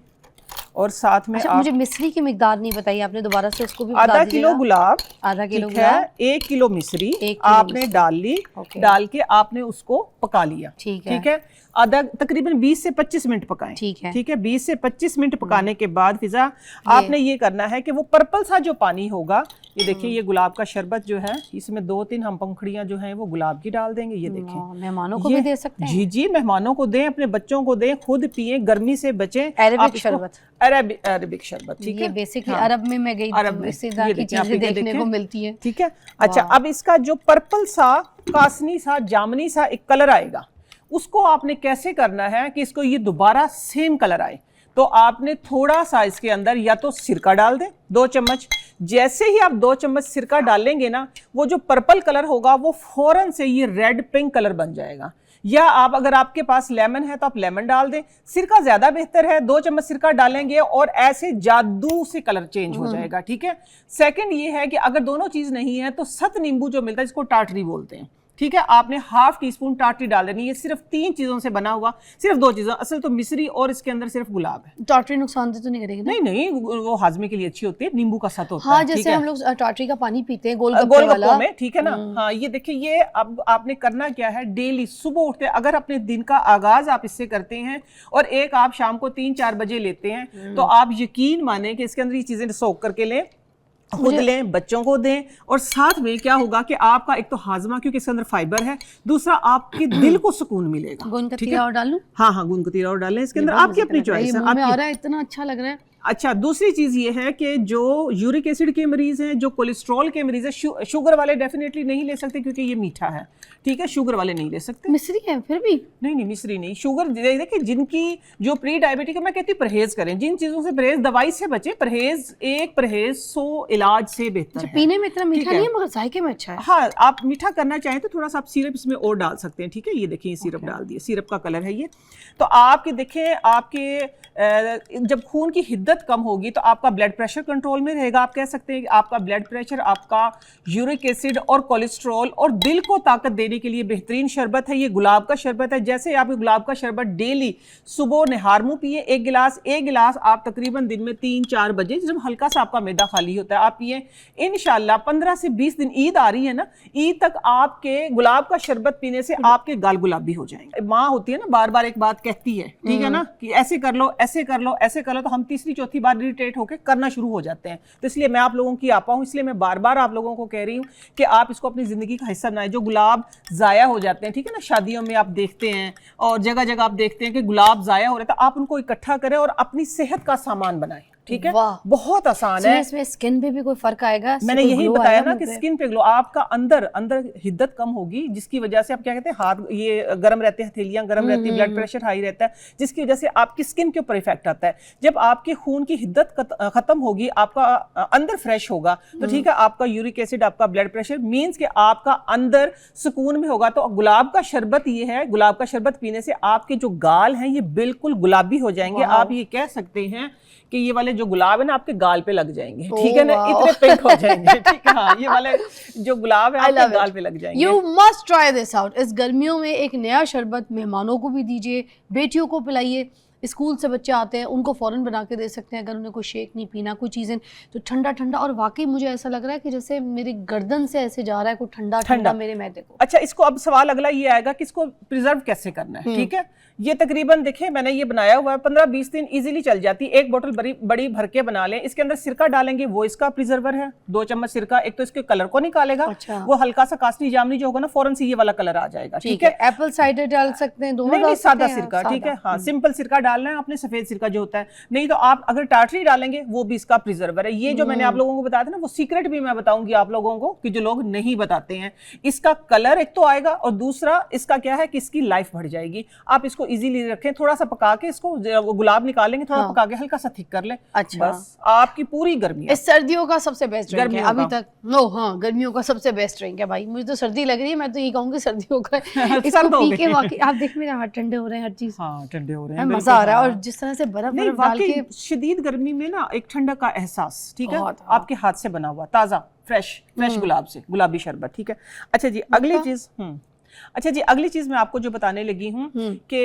और साथ में अच्छा, मुझे मिश्री की मिकदार नहीं बताई आपने, दोबारा से उसको भी बता आधा किलो गुलाब, आधा किलो ठीक है, 1 किलो मिश्री आपने डाल ली, डाल के आपने उसको पका लिया, ठीक है। आधा तकरीबन 20 से 25 मिनट पकाएं, ठीक है। 20 से 25 मिनट पकाने के बाद फिजा आपने ये करना है कि वो पर्पल सा जो पानी होगा, ये देखिए, ये गुलाब का शरबत जो है, इसमें 2-3 हम पंखुड़ियां जो हैं वो गुलाब की डाल देंगे। ये देखें, मेहमानों को भी दे सकते हैं। जी जी, मेहमानों को दें, अपने बच्चों को दें, खुद पिए, गर्मी से बचें। अरबिक शरबत, अरबिक शरबत, ठीक है। बेसिकली अरब में मैं गई, अरब में इससे की चीजें देखने को मिलती है, ठीक है। अच्छा, अब इसका जो पर्पल सा, कासनी सा, जामनी सा एक कलर आएगा, उसको आपने कैसे करना है कि इसको ये दोबारा सेम कलर आए, तो आपने थोड़ा सा इसके अंदर या तो सिरका डाल दें 2 चम्मच। जैसे ही आप 2 चम्मच सिरका डालेंगे ना, वो जो पर्पल कलर होगा वो फौरन से ये रेड पिंक कलर बन जाएगा। या आप, अगर आपके पास लेमन है तो आप लेमन डाल दें, सिरका ज्यादा बेहतर है। 2 चम्मच सिरका डालेंगे और ऐसे जादू से कलर चेंज हो जाएगा, ठीक है। सेकंड ये है कि अगर दोनों चीज नहीं है तो सत नींबू जो मिलता है, जिसको टाटरी बोलते हैं, ठीक है, आपने ½ टीस्पून टाटरी डाल देनी है। सिर्फ 3 चीजों से बना हुआ, सिर्फ 2 चीजों, असल तो मिश्री और इसके अंदर सिर्फ गुलाब है। टाटरी नुकसानदेह तो नहीं करेगी ना? नहीं, वो हाजमे के लिए अच्छी होती है, नींबू का सत होता है। हाँ, जैसे हम लोग टाटरी का पानी पीते हैं गोलगप्पों में, ठीक है ना। हाँ, ये देखिए, ये अब आपने करना क्या है, डेली सुबह उठते, अगर अपने दिन का आगाज आप इससे करते हैं और एक आप शाम को 3-4 बजे लेते हैं, तो आप यकीन माने कि इसके अंदर ये चीजें सोख करके लें खुद लें, बच्चों को दें, और साथ में क्या होगा कि आपका एक तो हाजमा, क्योंकि इसके अंदर फाइबर है, दूसरा आपके दिल को सुकून मिलेगा। गोंद कतीरा और डालूं? हाँ, गोंद कतीरा और डालें इसके अंदर, आपकी अपनी चॉइस है। मुंह में आ रहा है, इतना अच्छा लग रहा है। अच्छा, दूसरी चीज ये है कि जो यूरिक एसिड के मरीज हैं, जो कोलेस्ट्रॉल के मरीज हैं, शुगर वाले डेफिनेटली नहीं ले सकते क्योंकि ये मीठा है, ठीक है, शुगर वाले नहीं ले सकते। मिश्री है फिर भी? नहीं, मिश्री नहीं, शुगर। देखिए, जिनकी जो प्री डायबिटिक है, मैं कहती हूँ परहेज करें, जिन चीजों से परहेज, दवाई से बचे, परहेज 100 इलाज से बेहतर है। पीने में इतना मीठा नहीं है मगर जायके में अच्छा है। हाँ, आप मीठा करना चाहें तो थोड़ा सा आप सिरप इसमें और डाल सकते हैं, ठीक है। ये देखिए, सिरप डाल दिए, सिरप का कलर है ये। तो आपके देखें, आपके जब खून की हिद्दत कम होगी तो आपका ब्लड प्रेशर कंट्रोल में रहेगा। आप कह सकते हैं कि आपका ब्लड प्रेशर, आपका यूरिक एसिड और कोलेस्ट्रॉल और दिल को ताकत देने के लिए बेहतरीन शरबत है ये गुलाब का शरबत है। जैसे आप गुलाब का शरबत डेली सुबह निहार मुंह पिए, एक गिलास आप तकरीबन दिन में 3-4 बजे, जब हल्का सा आपका मैदा खाली होता है, आप पिए। इंशाल्लाह 15 से 20 दिन, ईद आ रही है ना, ईद तक आपके गुलाब का शरबत पीने से आपके गाल गुलाबी हो जाएंगे। माँ होती है ना, बार बार एक बात कहती है, ठीक है ना, कि ऐसे कर लो, ऐसे कर लो, ऐसे कर लो, तो हम तीसरी चौथी बार इरिटेट होकर करना शुरू हो जाते हैं। तो इसलिए मैं आप लोगों की आपा हूं, इसलिए मैं बार बार आप लोगों को कह रही हूं कि आप इसको अपनी जिंदगी का हिस्सा बनाएं। जो गुलाब जाया हो जाते हैं, ठीक है ना, शादियों में आप देखते हैं और जगह जगह आप देखते हैं कि गुलाब जाया हो रहा है, तो आप उनको इकट्ठा करें और अपनी सेहत का सामान बनाएं, ठीक है। बहुत आसान है। इसमें स्किन पे भी कोई फर्क आएगा? मैंने यही बताया ना कि स्किन पे ग्लो, आपका अंदर हिद्दत कम होगी, जिसकी वजह से आप क्या कहते हैं, हाथ ये गर्म रहते हैं, हथेलियां गर्म रहती है, ब्लड प्रेशर हाई रहता है, जिसकी वजह से आपकी स्किन के ऊपर इफेक्ट आता है। जब आपके खून की हिद्दत खत्म होगी, आपका अंदर फ्रेश होगा, तो ठीक है, आपका यूरिक एसिड, आपका ब्लड प्रेशर, मीन्स कि आपका अंदर सुकून में होगा। तो गुलाब का शरबत ये है, गुलाब का शरबत पीने से आपके जो गाल हैं ये बिल्कुल गुलाबी हो जाएंगे। आप ये कह सकते हैं कि ये वाले जो गुलाब है ना, आपके गाल पे लग जाएंगे, ठीक है ना, इतने पिंक हो जाएंगे, ठीक है। हाँ, ये वाले जो गुलाब है आपके गाल पे लग जाएंगे। You must try this out। इस गर्मियों में एक नया शरबत मेहमानों को भी दीजिए, बेटियों को पिलाइए। स्कूल से बच्चे आते हैं, उनको फ़ौरन बना के दे सकते हैं, अगर उन्हें कोई शेक नहीं पीना, कोई चीज़ें, तो ठंडा ठंडा। और वाकई मुझे ऐसा लग रहा है कि जैसे मेरी गर्दन से ऐसे जा रहा है कोई ठंडा ठंडा मेरे मैदे को। अच्छा, इसको अब सवाल अगला ये आएगा कि इसको प्रिजर्व कैसे करना है, ठीक है। ये तकरीबन देखें, मैंने ये बनाया हुआ है, 15-20 दिन इजीली चल जाती है। एक बोतल बड़ी भर के बना लें, इसके अंदर सिरका डालेंगे, वो इसका प्रिजर्वर है। 2 चम्मच सिरका, एक तो इसके कलर को निकालेगा, वो हल्का सा कास्नी जामनी जो होगा ना, फौरन से ये वाला कलर आ जाएगा, ठीक है। एप्पल साइडर डाल सकते हैं, दोनों नहीं, सादा सिरका, ठीक है। हाँ, सिंपल सिरका डालना है आपने, सफेद सिरका जो होता है। नहीं तो आप अगर टाटरी डालेंगे, वो भी इसका प्रिजर्वर है। ये जो मैंने आप लोगों को बताया था ना, वो सीक्रेट भी मैं बताऊंगी आप लोगों को, कि जो लोग नहीं बताते हैं। इसका कलर एक तो आएगा, और दूसरा इसका क्या है कि इसकी लाइफ बढ़ जाएगी। आप इसको इजीली रखें, थोड़ा सा पका के इसको, वो गुलाब निकालेंगे, थोड़ा पका के हल्का सा थिक कर ले, अच्छा, बस आपकी पूरी गर्मी। इस सर्दियों का सबसे बेस्ट ड्रिंक है अभी तक। नो, हाँ, गर्मियों का सबसे बेस्ट ड्रिंक है भाई। मुझे तो सर्दी लग रही है, मैं तो ये कहूंगी सर्दियों का। इसको पी के वाकई आप देख, मेरे हाथ ठंडे हो रहे हैं, हर चीज। हाँ, ठंडे हो रहे हैं, मजा आ रहा है। और जिस तरह से बर्फ डाल के, शदीद गर्मी में ना एक ठंडक का एहसास, ठीक है, आपके हाथ से बना हुआ ताजा फ्रेश गुलाब से, गुलाबी शरबत, ठीक है। अच्छा जी, अगली चीज मैं आपको जो बताने लगी हूँ कि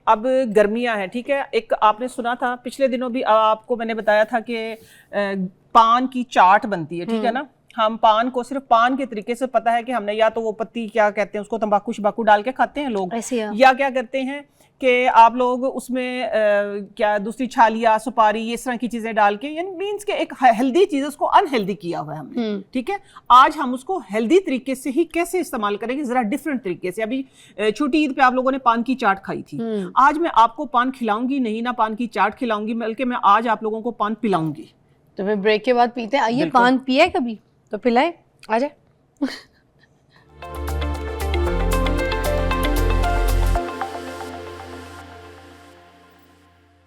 अब गर्मियां हैं, ठीक है। एक आपने सुना था पिछले दिनों भी, आपको मैंने बताया था कि पान की चाट बनती है, ठीक है ना। हम पान को सिर्फ पान के तरीके से पता है कि हमने या तो वो पत्ती, क्या कहते हैं उसको, तंबाकू शबाकू डाल के खाते हैं लोग, या क्या करते हैं कि आप लोग उसमें क्या दूसरी छालिया, सुपारी, ये इस तरह की चीजें डाल के, यानी मीन्स के एक हेल्दी चीज, उसको अनहेल्दी किया हुआ है हमने, ठीक है। आज हम उसको हेल्दी तरीके से ही कैसे इस्तेमाल करेंगे, जरा डिफरेंट तरीके से। अभी छोटी ईद पे आप लोगों ने पान की चाट खाई थी, आज मैं आपको पान खिलाऊंगी नहीं ना, पान की चाट खिलाऊंगी, बल्कि मैं आज आप लोगों को पान पिलाऊंगी। तो फिर ब्रेक के बाद पीते हैं। आइए, पान पिए कभी तो पिलाए, आ जाए।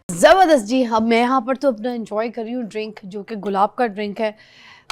ज़बरदस्त जी। अब मैं यहाँ पर तो अपना एंजॉय कर रही हूँ ड्रिंक, जो कि गुलाब का ड्रिंक है।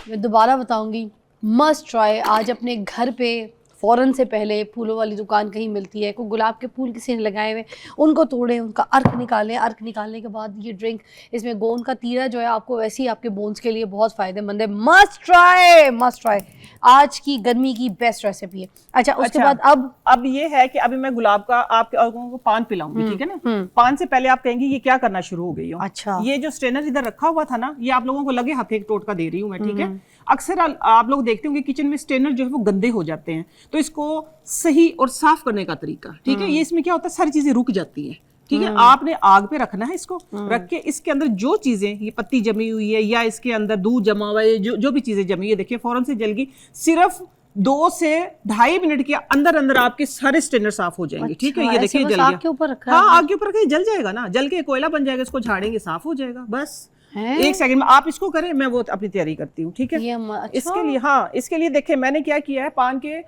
मैं दोबारा बताऊँगी, मस्ट ट्राई। आज अपने घर पे फ़ौरन से पहले फूलों वाली दुकान कहीं मिलती है, कोई गुलाब के फूल किसी ने लगाए हुए, उनको तोड़ें, उनका अर्क निकालें। अर्क निकालने के बाद ये ड्रिंक, इसमें गोंद का तीरा जो है आपको वैसे ही आपके बोन्स के लिए बहुत फ़ायदेमंद है। Must try, must try. आज की गर्मी की बेस्ट रेसिपी है। अच्छा, उसके बाद अब ये है कि अभी मैं गुलाब का आप लोगों को पान पिलाऊंगी, ठीक है ना। पान से पहले आप कहेंगे ये क्या करना शुरू हो गई हो। अच्छा, ये जो स्ट्रेनर इधर रखा हुआ था ना, ये आप लोगों को लगे हाथ एक टोटका दे रही हूँ मैं, ठीक है। अक्सर आप लोग देखते होंगे किचन में स्ट्रेनर जो है वो गंदे हो जाते हैं, तो इसको सही और साफ करने का तरीका, ठीक है। ये इसमें क्या होता है, सारी चीजें रुक जाती हैं, ठीक है। आपने आग पे रखना है इसको, रख के इसके अंदर जो चीजें, ये पत्ती जमी हुई है या इसके अंदर दूध जमा हुआ है, जो भी चीजें जमी है, देखिए फौरन से जल गई। सिर्फ 2 से 2.5 मिनट के अंदर अंदर आपके सारे स्ट्रेनर साफ हो जाएंगे। ठीक है, ये देखिए जल गया। आग के ऊपर रखा है? हाँ, आग के ऊपर रखा, जल जाएगा ना, जल के कोयला बन जाएगा, इसको झाड़ेंगे, साफ हो जाएगा। बस 1 सेकंड में आप इसको करें, मैं वो अपनी तैयारी करती हूँ। ठीक है, अच्छा। इसके लिए, हाँ, इसके लिए देखिए मैंने क्या किया है, पान के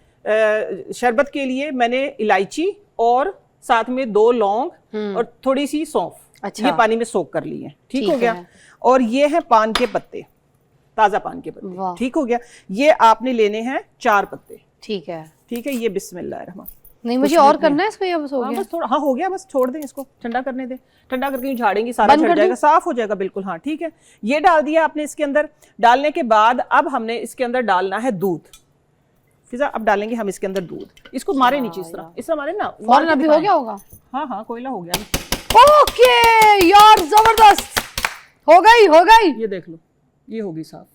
शरबत के लिए मैंने इलायची और साथ में 2 लौंग और थोड़ी सी सौंफ, अच्छा, ये पानी में सोक कर लिए। ठीक हो गया। और ये है पान के पत्ते, ताजा पान के पत्ते। ठीक हो गया। ये आपने लेने हैं 4 पत्ते। ठीक है, ठीक है। ये बिस्मिल्लाहिर्रहमान। नहीं मुझे और करना है इसको, या बस हो गया? बस थोड़ा, हाँ हो गया, बस छोड़ दें इसको, ठंडा करने दें। ठंडा करके झाड़ेंगे, सारा झड़ जाएगा, साफ हो जाएगा बिल्कुल। हाँ ठीक है, ये डाल दिया आपने इसके अंदर। डालने के बाद अब हमने इसके अंदर डालना है दूध। फिजा अब डालेंगे हम इसके अंदर दूध। इसको मारे नीचे, इस तरह मारे ना, फौरन अभी हो गया होगा। हाँ कोयला हो गया। ओके यार, जबरदस्त, हो गई। ये देख लो, ये होगी साफ,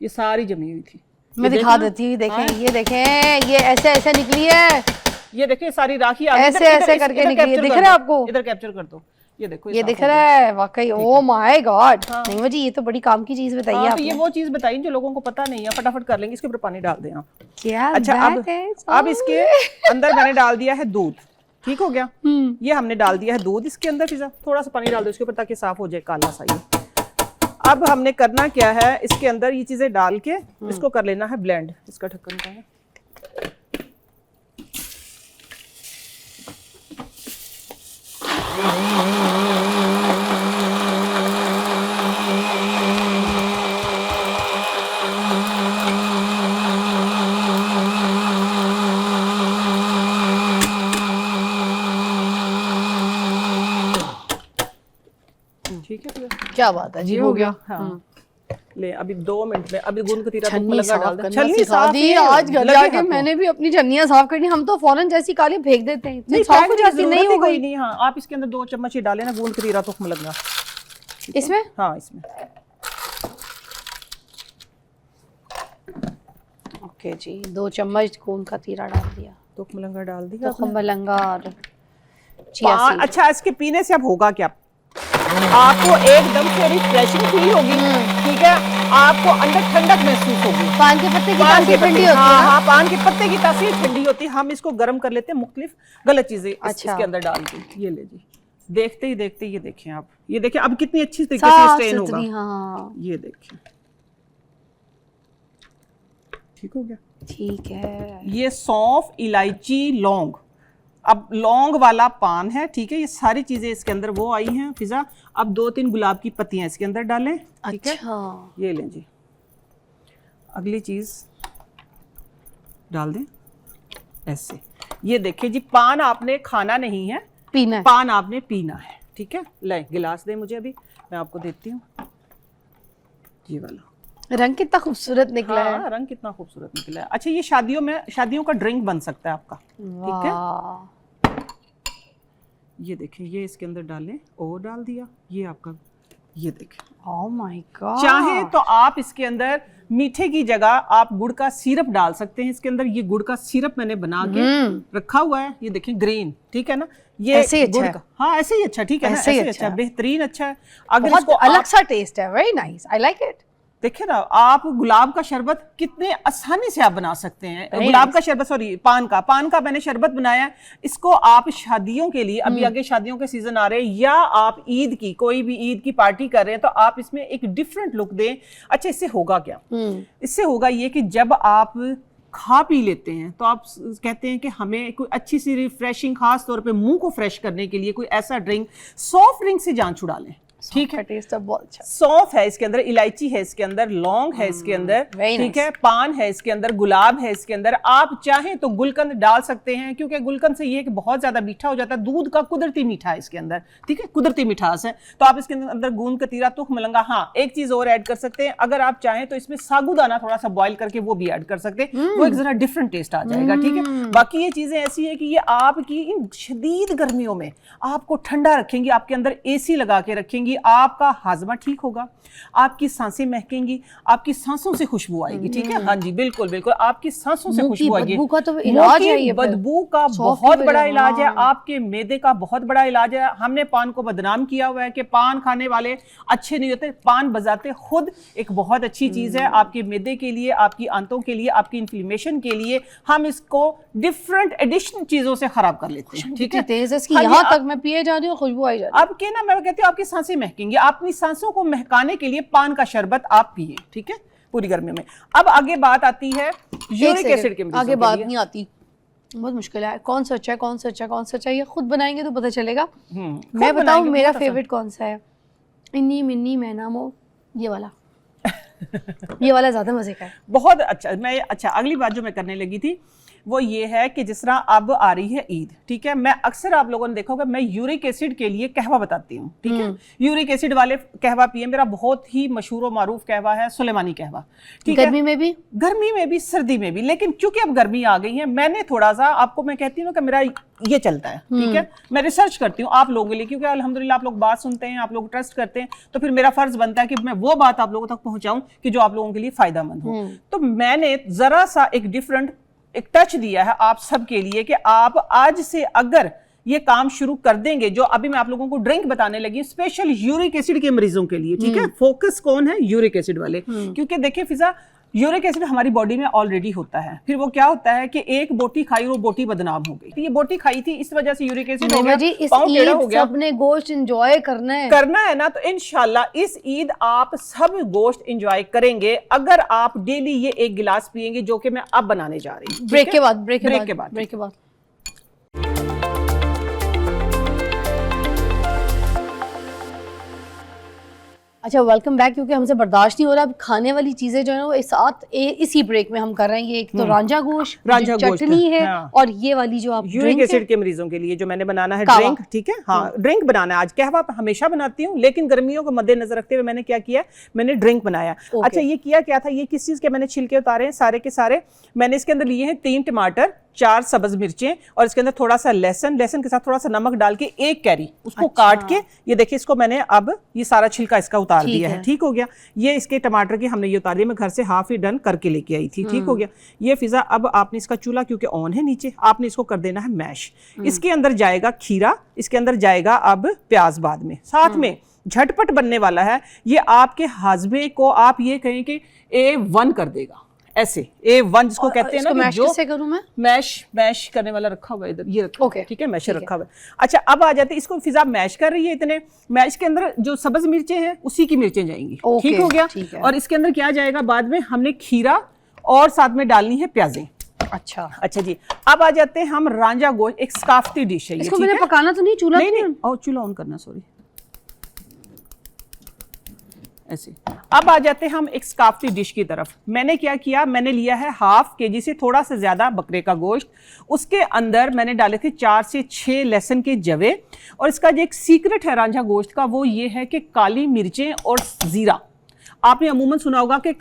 ये सारी जमी हुई थी। मैं दिखा देती हूँ, देखें, ये देखें, ये ऐसे निकली है, ये देखिए सारी राखी ऐसे करके निकली है। दिख रहा है आपको? इधर कैप्चर कर दो, ये देखो, ये दिख रहा है वाकई। Oh my God. नहीं मुझे ये तो बड़ी काम की चीज बताइए आपने। ये वो चीज बताई जो लोगों को पता नहीं है, फटाफट कर लेंगे। इसके ऊपर पानी डाल दें आप। क्या? अच्छा, अब इसके अंदर मैंने डाल दिया है दूध। ठीक हो गया। ये हमने डाल दिया है दूध इसके अंदर। फिजा थोड़ा सा पानी डाल दो इसके ऊपर, ताकि साफ हो जाए काला सा ये। अब हमने करना क्या है, इसके अंदर ये चीजें डाल के इसको कर लेना है ब्लेंड। इसका ढक्कन का है, ठीक है। क्या बात है जी, हो गया। हाँ। ले अभी 2 मिनट में, अभी गूंद कतीरा तो छन्नी लगा साफ डाल दे। करना छन्नी सिखा साफ दी आज घर जाके। मैंने भी अपनी छन्नियां साफ करनी। हम तो फौरन जैसी काली फेंक देते हैं, नहीं साफ हो जाती नहीं हो गई। नहीं, हाँ आप इसके अंदर 2 चम्मच ही डालें ना गूंद कतीरा तुख्म लगा इसमें। हाँ इसमें। ओके जी, 2 चम्मच गूंद का तीरा डाल दिया, तुख्म लगा डाल दिया, तुख्म मलंगा और चिया सीड। अच्छा, इसके पीने से अब होगा क्या, आपको एकदम से रिफ्रेशिंग फील होगी। ठीक है, आपको अंदर ठंडक महसूस होगी। पान के पत्ते की तासीर ठंडी होती है। हाँ, पान के पत्ते की तासीर ठंडी होती है। हम इसको गर्म कर लेते हैं मुख्तलिफ गलत चीजें इसके अंदर डाल के। ये ले जी, देखते ही ये देखें आप, ये देखें अब कितनी अच्छी तरीके से स्ट्रेन होगा। हाँ। ये देखें, ठीक हो गया। ठीक है। ये सौंफ, इलायची, लौंग, अब लौंग वाला पान है। ठीक है, ये सारी चीजें इसके अंदर वो आई हैं। फिजा अब 2-3 गुलाब की पत्तियां इसके अंदर डालें। ठीक है, ये लें जी। अगली चीज डाल दें ऐसे। ये देखिए जी, पान आपने खाना नहीं है, पीना है। पान आपने पीना है। ठीक है, ले गिलास दें मुझे, अभी मैं आपको देती हूँ। ये वाला रंग कितना खूबसूरत निकला है। हाँ, रंग कितना खूबसूरत निकला है। अच्छा, ये शादियों का ड्रिंक बन सकता है आपका। ठीक है, ये देखें, ये इसके अंदर डालें, और डाल दिया ये आपका। ये देखें, ओह माय गॉड। चाहे तो आप इसके अंदर मीठे की जगह आप गुड़ का सिरप डाल सकते हैं इसके अंदर। ये गुड़ का सिरप मैंने बना के रखा हुआ है। ये देखें ग्रीन, ठीक है ना, ये ऐसे ही अच्छा है। हाँ ऐसे ही अच्छा, ठीक है ना, ऐसे ही अच्छा, बेहतरीन अच्छा है। अगर बहुत इसको अलग सा टेस्ट है, very nice, I like it. देखिए ना, आप गुलाब का शरबत कितने आसानी से आप बना सकते हैं। गुलाब का शरबत, सॉरी पान का मैंने शरबत बनाया। इसको आप शादियों के लिए, अभी आगे शादियों के सीजन आ रहे हैं, या आप ईद की, कोई भी ईद की पार्टी कर रहे हैं, तो आप इसमें एक डिफरेंट लुक दें। अच्छा, इससे होगा क्या, इससे होगा ये कि जब आप खा पी लेते हैं तो आप कहते हैं कि हमें कोई अच्छी सी रिफ्रेशिंग, खास तौर पे मुंह को फ्रेश करने के लिए कोई ऐसा ड्रिंक, सॉफ्ट ड्रिंक से जान छुड़ा लें। ठीक है, टेस्ट बहुत अच्छा। सौंफ है इसके अंदर, इलायची है इसके अंदर, लौंग है इसके अंदर, ठीक है, पान है इसके अंदर, गुलाब है इसके अंदर। आप चाहें तो गुलकंद डाल सकते हैं, क्योंकि गुलकंद से ये है कि बहुत ज्यादा मीठा हो जाता है। दूध का कुदरती मीठा है इसके अंदर, ठीक है, कुदरती मिठास है। तो आप इसके अंदर गूंद कतीरा, तुख मलंगा, हाँ एक चीज और ऐड कर सकते हैं, अगर आप चाहें तो इसमें साबूदाना थोड़ा सा बॉइल करके वो भी ऐड कर सकते हैं। वो एक जरा डिफरेंट टेस्ट आ जाएगा। ठीक है, बाकी ये चीजें ऐसी है कि ये आपकी इन शदीद गर्मियों में आपको ठंडा रखेंगी, आपके अंदर AC लगा के रखेंगी। होगी, आपका हाजमा ठीक होगा, आपकी सांसें महकेंगी, आपकी सांसों से खुशबू आएगी। ठीक है, हाँ जी, बिल्कुल बिल्कुल, आपकी सांसों से खुशबू आएगी। बदबू का तो इलाज है ये, बदबू का बहुत बड़ा इलाज है, आपके मैदे का बहुत बड़ा इलाज है। हमने पान को बदनाम किया हुआ है कि पान खाने वाले अच्छे नहीं होते, पान बजाते खुद एक बहुत अच्छी चीज है आपके मैदे के लिए, आपकी आंतों के लिए, आपकी इन्फ्लेमेशन के लिए। हम इसको डिफरेंट एडिशन चीजों से खराब कर लेते हैं। ठीक है, तेज है इसकी, हाँ जी, यहाँ तक मैं पिए जा रही हूँ, खुशबू आई जा रही है। अब के ना मैं कहती हूँ आपकी सांसें महकेंगी, अपनी सांसों को महकाने के लिए पान का शरबत आप पिए। ठीक है, पूरी गर्मी में। अब आगे बात आती है यूरिक एसिड के, आगे बात नहीं आती, बहुत मुश्किल है। कौन सा अच्छा है, कौन सा अच्छा, कौन सा चाहिए, खुद बनाएंगे तो पता चलेगा। मैं बताऊं मेरा फेवरेट कौन सा है? इन्नी मिन्नी मैनामो, ये वाला ये वाला ज्यादा मजे का है, बहुत अच्छा। मैं अच्छा, अगली बात जो मैं करने लगी थी वो ये है कि जिस तरह अब आ रही है ईद, ठीक है, मैं अक्सर आप लोगों ने देखोगे मैं यूरिक एसिड के लिए कहवा बताती हूँ। ठीक है, यूरिक एसिड वाले कहवा पिए। मेरा बहुत ही मशहूर और मारूफ कहवा है सुलेमानी कहवा। ठीक है, गर्मी में भी सर्दी में भी, लेकिन क्योंकि अब गर्मी आ गई है, मैंने थोड़ा सा आपको, मैं कहती हूँ कि मेरा ये चलता है। ठीक है, मैं रिसर्च करती हूँ आप लोगों के लिए, क्योंकि अल्हम्दुलिल्लाह आप लोग बात सुनते हैं, आप लोग ट्रस्ट करते हैं, तो फिर मेरा फर्ज बनता है कि मैं वो बात आप लोगों तक पहुंचाऊं कि जो आप लोगों के लिए फायदेमंद हो। तो मैंने जरा सा एक टच दिया है आप सबके लिए कि आप आज से अगर ये काम शुरू कर देंगे, जो अभी मैं आप लोगों को ड्रिंक बताने लगी, स्पेशल यूरिक एसिड के मरीजों के लिए। ठीक है, फोकस कौन है? यूरिक एसिड वाले। क्योंकि देखिए फिजा, यूरिक एसिड हमारी बॉडी में ऑलरेडी होता है, फिर वो क्या होता है कि एक बोटी खाई और बोटी बदनाम हो गई। तो ये बोटी खाई थी, इस वजह से यूरिक एसिड हो गया, पाँव टेढ़ा हो गया। सबने गोश्त एंजॉय करना है ना, तो इंशाल्लाह इस ईद आप सब गोश्त एंजॉय करेंगे अगर आप डेली ये एक गिलास पिएंगे, जो कि मैं अब बनाने जा रही हूँ। ब्रेक के बाद। अच्छा, वेलकम बैक। क्योंकि हमसे बर्दाश्त नहीं हो रहा, अब खाने वाली चीजें जो है वो इसी ब्रेक में हम कर रहे हैं। ये एक तो रांझा गोश्त, चटनी है, हाँ। और ये वाली जो आप यूरिक एसिड के मरीजों के लिए जो मैंने बनाना है ड्रिंक। ठीक है, हाँ, ड्रिंक बनाना है आज। कहवा हमेशा बनाती हूँ, लेकिन गर्मियों को मद्देनजर रखते हुए मैंने क्या किया, मैंने ड्रिंक बनाया। अच्छा, ये किया क्या था, ये किस चीज के मैंने छिलके उतारे हैं सारे के सारे। मैंने इसके अंदर लिए हैं 3 टमाटर, 4 सब्ज मिर्चें, और इसके अंदर थोड़ा सा लहसुन के साथ थोड़ा सा नमक डाल के 1 कैरी उसको काट के, ये देखिए इसको मैंने अब ये सारा छिलका इसका उतार दिया है। ठीक हो गया, ये इसके टमाटर की हमने ये उतार दिया, मैं घर से हाफ ही डन करके लेके आई थी। ठीक हो गया, ये फिजा अब आपने इसका चूल्हा क्योंकि ऑन है नीचे, आपने इसको कर देना है मैश। इसके अंदर जाएगा खीरा, इसके अंदर जाएगा अब प्याज बाद में, साथ में झटपट बनने वाला है। ये आपके हाजमे को आप ये कहें कि A1 कर देगा, ऐसे A1 जिसको कहते हैं ना, जो कैसे करूं मैं? मैश करने वाला रखा हुआ है इधर, ये रखा है। ठीक है, मैशर रखा हुआ है। अच्छा, अब आ जाते हैं इसको, फिजा मैश कर रही है, इतने मैश के अंदर जो सब्ज मिर्चें हैं उसी की मिर्चें जाएंगी। ठीक हो गया, और इसके अंदर क्या जाएगा बाद में, हमने खीरा और साथ में डालनी है प्याजें। अच्छा जी, अब आ जाते हैं हम रांझा गोश्त, एक सकाफती डिश है ये। इसको मैंने पकाना तो नहीं, चूल्हा ऑन करना, सॉरी, ऐसे। अब आ जाते हैं हम एक सकाफती डिश की तरफ। मैंने क्या किया, मैंने लिया है हाफ केजी से थोड़ा सा ज्यादा बकरे का गोश्त, उसके अंदर मैंने डाले थे 4 से 6 लहसुन के जवे, और इसका जो एक सीक्रेट है रांझा गोश्त का वो ये है कि काली मिर्चें और जीरा। आपने अमूमन सुना होगा कि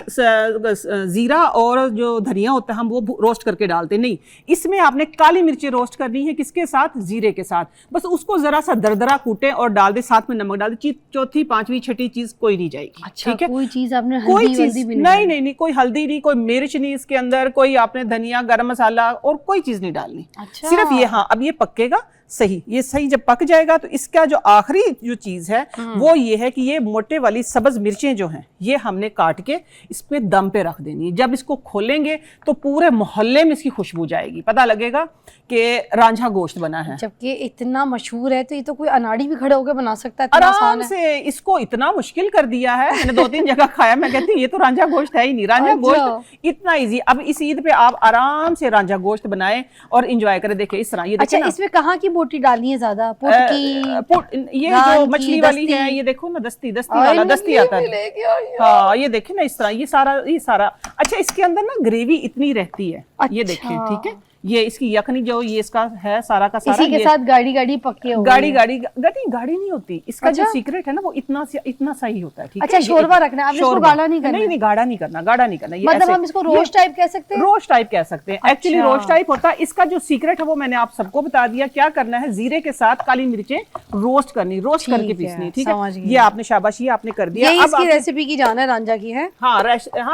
जीरा और जो धनिया होता है हम वो रोस्ट करके डालते, नहीं, इसमें आपने काली मिर्चें रोस्ट करनी है, किसके साथ? जीरे के साथ। बस उसको जरा सा दरदरा कूटे और डाल दे, साथ में नमक डाल दे, चौथी पांचवी छठी चीज कोई नहीं जाएगी। अच्छा, ठीक है, कोई चीज आपने कोई चीज नहीं, कोई हल्दी नहीं, कोई मिर्च नहीं इसके अंदर, कोई आपने धनिया गरम मसाला और कोई चीज नहीं डालनी। अच्छा। सिर्फ ये, हाँ, अब ये पकेगा सही, ये सही जब पक जाएगा तो इसका जो आखिरी जो चीज है वो ये है कि ये मोटे वाली सब्ज मिर्चें जो हैं ये हमने काट के इस पे दम पे रख देनी है। जब इसको खोलेंगे तो पूरे मोहल्ले में इसकी खुशबू जाएगी, पता लगेगा कि रांझा गोश्त बना है। जबकि इतना मशहूर है तो ये तो कोई अनाड़ी भी खड़े होकर बना सकता है, आराम से। इसको इतना मुश्किल कर दिया है, मैंने 2-3 जगह खाया, मैं कहती हूँ ये तो रांझा गोश्त है ही नहीं। रांझा गोश्त इतना इजी। अब इस ईद पे आप आराम से रांझा गोश्त बनाएं और इंजॉय करें। देखिए इस तरह, ये अच्छा, इसमें कहाँ की बोटी डालनी है ज्यादा? ये जो मछली वाली है, ये देखो ना, दस्ती वाला, दस्ती आता है। हाँ, ये देखे ना इस तरह, ये सारा। अच्छा, इसके अंदर ना ग्रेवी इतनी रहती है, ये देखें, ठीक है, ये इसकी यखनी जो ये इसका है सारा का सारा, इसी के साथ गाड़ी पक्के हो गाड़ी नहीं होती। इसका जो सीक्रेट है ना वो इतना सा ही होता है, ठीक है। अच्छा, शोरबा रखना है, आपने इसको गाढ़ा नहीं करना। नहीं, गाढ़ा नहीं करना। ये मतलब हम इसको रोस्ट टाइप कह सकते हैं? रोस्ट टाइप कह सकते हैं, एक्चुअली रोस्ट टाइप होता है। इसका जो सीक्रेट है वो मैंने आप सबको बता दिया। क्या करना है, जीरे के साथ काली मिर्चें रोस्ट करनी, रोस्ट करके पीसनी, ठीक है। ये आपने शाबाशी आपने कर दिया। अब इसकी रेसिपी की जान है, रांझा की है। हाँ,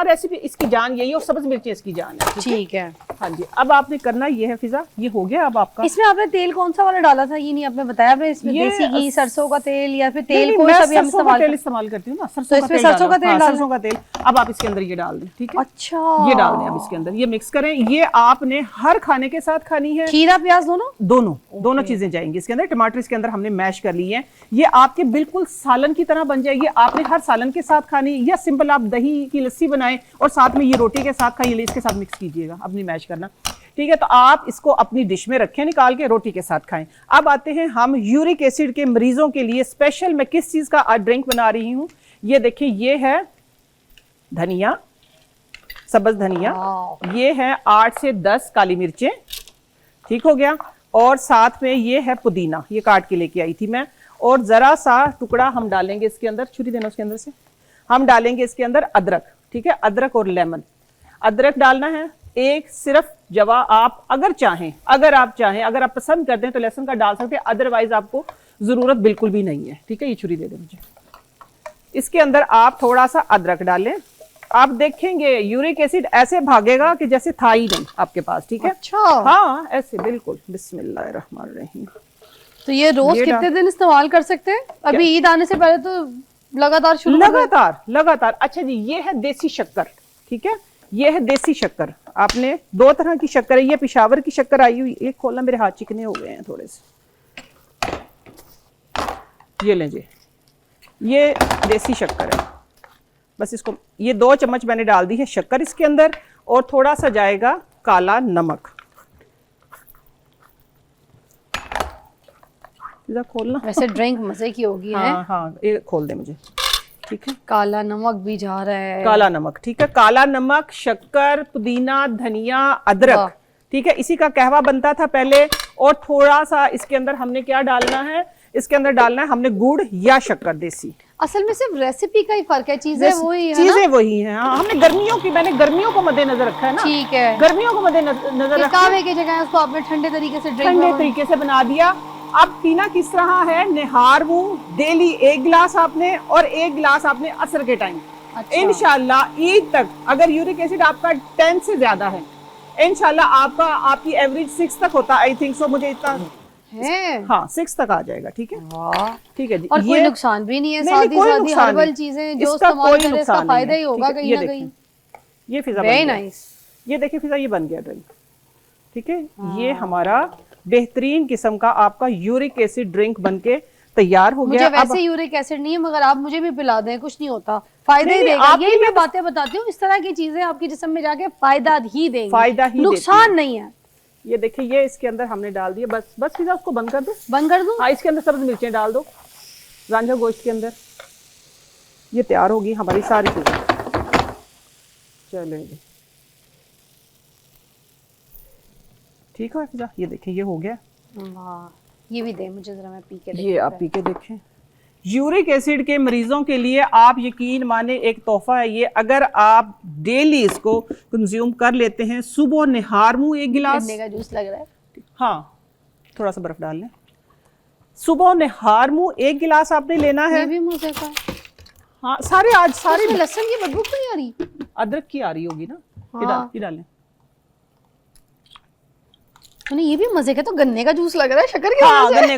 रेसिपी इसकी जान यही, और सब्ज मिर्चें इसकी जान है, ठीक है। हाँ जी, अब आपने करना ये है फिजा, ये हो गया अब आपका। इसमें आपने तेल कौन सा वाला डाला था, ये नहीं आपने बताया। आपने इसमें देसी घी, सरसों का तेल या फिर तेल कोई सा भी हम इस्तेमाल करती हूँ ना, सरसों का तेल। सरसों का तेल अब आप इसके अंदर ये डाल दें, ठीक है। अच्छा, ये डाल दें अब इसके अंदर, ये मिक्स करें। ये आपने हर खाने के साथ खानी है। खीरा प्याज दोनों चीजें जाएंगी इसके अंदर। टमाटर इसके अंदर हमने मैश कर लिए हैं। ये आपके बिल्कुल सालन की तरह बन जाएगी। आपने हर सालन के साथ खानी, या सिंपल आप दही की लस्सी बनाएं और साथ में ये रोटी के साथ खाइए, इसके साथ मिक्स कीजिएगा, अपनी मैश करना, ठीक है। तो आप इसको अपनी डिश में रखें, निकाल के रोटी के साथ खाएं। अब आते हैं हम यूरिक एसिड के मरीजों के लिए स्पेशल मैं किस चीज का आज ड्रिंक बना रही हूं। ये देखिए, ये है धनिया, सब्ज धनिया, ये है 8 से 10 काली मिर्चें, ठीक हो गया। और साथ में ये है पुदीना, ये काट के लेके आई थी मैं। और जरा सा टुकड़ा हम डालेंगे इसके अंदर, छुरी देना उसके अंदर से, हम डालेंगे इसके अंदर अदरक, ठीक है। अदरक और लेमन, अदरक डालना है एक सिर्फ। जवा आप अगर आप पसंद करते हैं तो लहसुन का डाल सकते हैं, अदरवाइज आपको जरूरत बिल्कुल भी नहीं है, ठीक है। ये छुरी दे दे मुझे। इसके अंदर आप थोड़ा सा अदरक डालें। आप देखेंगे यूरिक एसिड ऐसे भागेगा कि जैसे था ही नहीं आपके पास, ठीक है। अच्छा, हाँ, ऐसे बिल्कुल। बिस्मिल्लाहिर्रहमानिर्रहीम। तो ये रोज कितने दिन इस्तेमाल कर सकते हैं? अभी ईद आने से पहले तो लगातार। अच्छा जी, ये है देसी शक्कर, ठीक है। ये है देसी शक्कर। आपने 2 तरह की शक्कर है। ये पेशावर की शक्कर आई हुई, एक खोलना, मेरे हाथ चिकने हो गए हैं थोड़े से। ये लें जी, ये देसी शक्कर है। बस इसको, ये 2 चम्मच मैंने डाल दी है शक्कर इसके अंदर, और थोड़ा सा जाएगा काला नमक। खोलना, वैसे ड्रिंक मजे की होगी। हाँ, ये खोल दे मुझे, ठीक है। काला नमक भी जा रहा है, काला नमक, ठीक है। काला नमक, शक्कर, पुदीना, धनिया, अदरक, ठीक है। इसी का कहवा बनता था पहले। और थोड़ा सा इसके अंदर हमने क्या डालना है, इसके अंदर डालना है हमने गुड़ या शक्कर देसी। असल में सिर्फ रेसिपी का ही फर्क है, चीजें वही हैं। हाँ, हमने मैंने गर्मियों को मद्देनजर रखा है ना, ठीक है। गर्मियों को मद्देनजर रखा है की जगह उसको आपने ठंडे तरीके से बना दिया। अब पीना किस तरह है, निहार मुंह, डेली 1 गिलास आपने, और 1 गिलास आपने असर के टाइम। अच्छा। इंशाल्लाह ईद तक अगर यूरिक एसिड आपका 10 से ज्यादा है, इंशाल्लाह आपकी एवरेज 6 तक होता, आई थिंक सो, मुझे इतना है। हाँ, 6 तक आ जाएगा, ठीक है। ठीक है जी। और कोई नुकसान भी नहीं है, सादी हर्बल चीजें जो इस्तेमाल करें इसका फायदा ही होगा कहीं ना कहीं। ये फिजा वेरी नाइस। ये देखिए फिजा, ये बन गया ड्रिंक, ठीक है। ये हमारा बेहतरीन किस्म का आपका यूरिक एसिड ड्रिंक बनके तैयार हो गया। मुझे वैसे यूरिक एसिड नहीं है, मगर आप मुझे भी पिला दें, कुछ नहीं होता, फायदा ही देगा। यही मैं बातें बताती हूँ, इस तरह की चीजें आपके जिस्म में जाके फायदा ही देंगी, नुकसान नहीं है। ये देखिए, ये इसके अंदर हमने डाल दिया। बस फिजा, उसको बंद कर दो। हाँ, इसके अंदर सब्ज मिर्चें डाल दो, रांझा गोश्त के अंदर। ये तैयार होगी हमारी सारी चीजें। चलेंगे, ठीक है फिजा। ये देखिए, ये हो गया। ये भी दे मुझे जरा, मैं पी के ये आप पी के देखें। यूरिक एसिड के मरीजों के लिए आप यकीन माने एक तोहफा है ये। अगर आप डेली इसको कंज्यूम कर लेते हैं, सुबह निहार मुंह 1 गिलास, गन्ने का जूस लग रहा है। हाँ, थोड़ा सा बर्फ डाल लें। सुबह निहार मुंह 1 गिलास आपने लेना है। ये भी मजे का। हाँ, सारे लहसुन की बदबू क्यों नहीं आ रही? अदरक की आ रही होगी ना। हाँ। ये डालें। ये भी मजे का। तो गन्ने का जूस लग रहा है, शक्कर की हाँ, गन्ने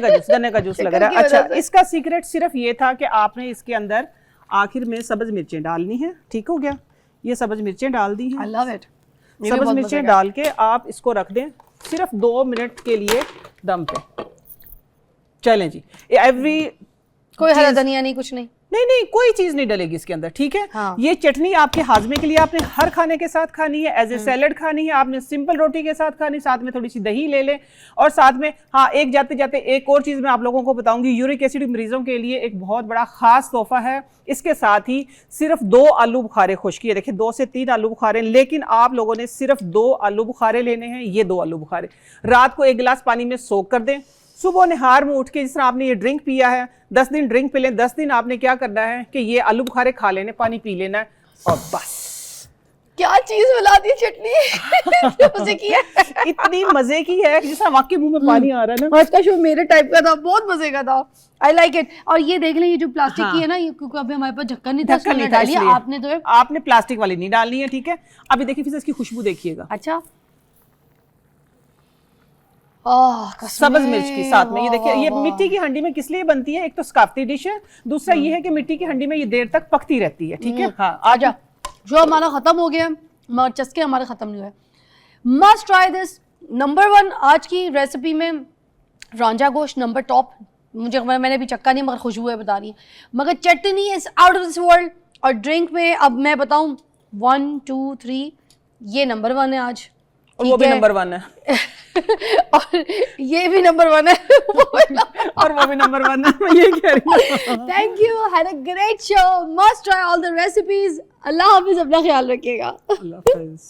का जूस लग रहा है। अच्छा, इसका सीक्रेट सिर्फ ये था कि आपने इसके अंदर आखिर में सब्ज मिर्चें डालनी है, ठीक हो गया। ये सब्ज मिर्चें डाल दी हैं। I love it. सब्ज मिर्चें डाल के आप इसको रख दें सिर्फ 2 मिनट के लिए दम पे। चलें जी। कोई हरा धनिया नहीं, कुछ नहीं, नहीं नहीं, कोई चीज नहीं डलेगी इसके अंदर, ठीक है। हाँ। ये चटनी आपके हाजमे के लिए आपने हर खाने के साथ खानी है, एज ए सैलेड खानी है, आपने सिंपल रोटी के साथ खानी, साथ में थोड़ी सी दही ले लें। और साथ में हाँ, एक जाते जाते एक और चीज मैं आप लोगों को बताऊंगी, यूरिक एसिड मरीजों के लिए एक बहुत बड़ा खास तोहफा है। इसके साथ ही सिर्फ 2 आलू बुखारे खुश्की है, देखिए 2 से 3 आलू बुखारे, लेकिन आप लोगों ने सिर्फ 2 आलू बुखारे लेने हैं। ये 2 आलू बुखारे रात को 1 गिलास पानी में सोख कर दें, सुबह निहार में उठ के जिस तरह आपने ये ड्रिंक पिया है 10 दिन ड्रिंक पी लें। 10 दिन आपने क्या करना है कि ये आलू बुखारे खा लेने, पानी पी लेना है और बस। क्या चीज मिला दी चटनी मजे की है, इतनी मजे की है कि जैसा वाकई मुंह में पानी आ रहा है ना। आज का शो मेरे टाइप का था, बहुत मजे का था, आई लाइक इट। और ये देख लें, ये जो प्लास्टिक की है ना, ये क्योंकि अभी हमारे पास ढक्कन नहीं था, ढक्कन नहीं था, डाली इसलिए। आपने तो आपने प्लास्टिक वाली नहीं डालनी है, ठीक है। अभी देखिए फिर इसकी खुशबू देखिएगा, अच्छा सब्ज मिर्च की साथ में। ये देखिए, ये मिट्टी की हंडी में किस लिए बनती है, एक तो सकाफती डिश है, दूसरा ये है कि मिट्टी की हंडी में ये देर तक पकती रहती है, ठीक है। हाँ, आजा, जो हमारा खत्म हो गया मगर चस्के हमारे खत्म नहीं हुए। मस्ट ट्राई दिस, नंबर 1 आज की रेसिपी में रांझा गोश्त नंबर टॉप। मुझे मैंने भी चक्का नहीं मगर खुशबू है बता रही है, मगर chutney is out of this world. और ड्रिंक में अब मैं बताऊं 1 2 3 ये नंबर 1 है आज, और वो भी नंबर 1 है और ये भी नंबर 1 है और वो भी नंबर 1 है, मैं ये कह रही हूँ। Thank you, had a great show, must try all the recipes. अल्लाह हाफिज, अपना ख्याल रखिएगा। अल्लाह हाफिज।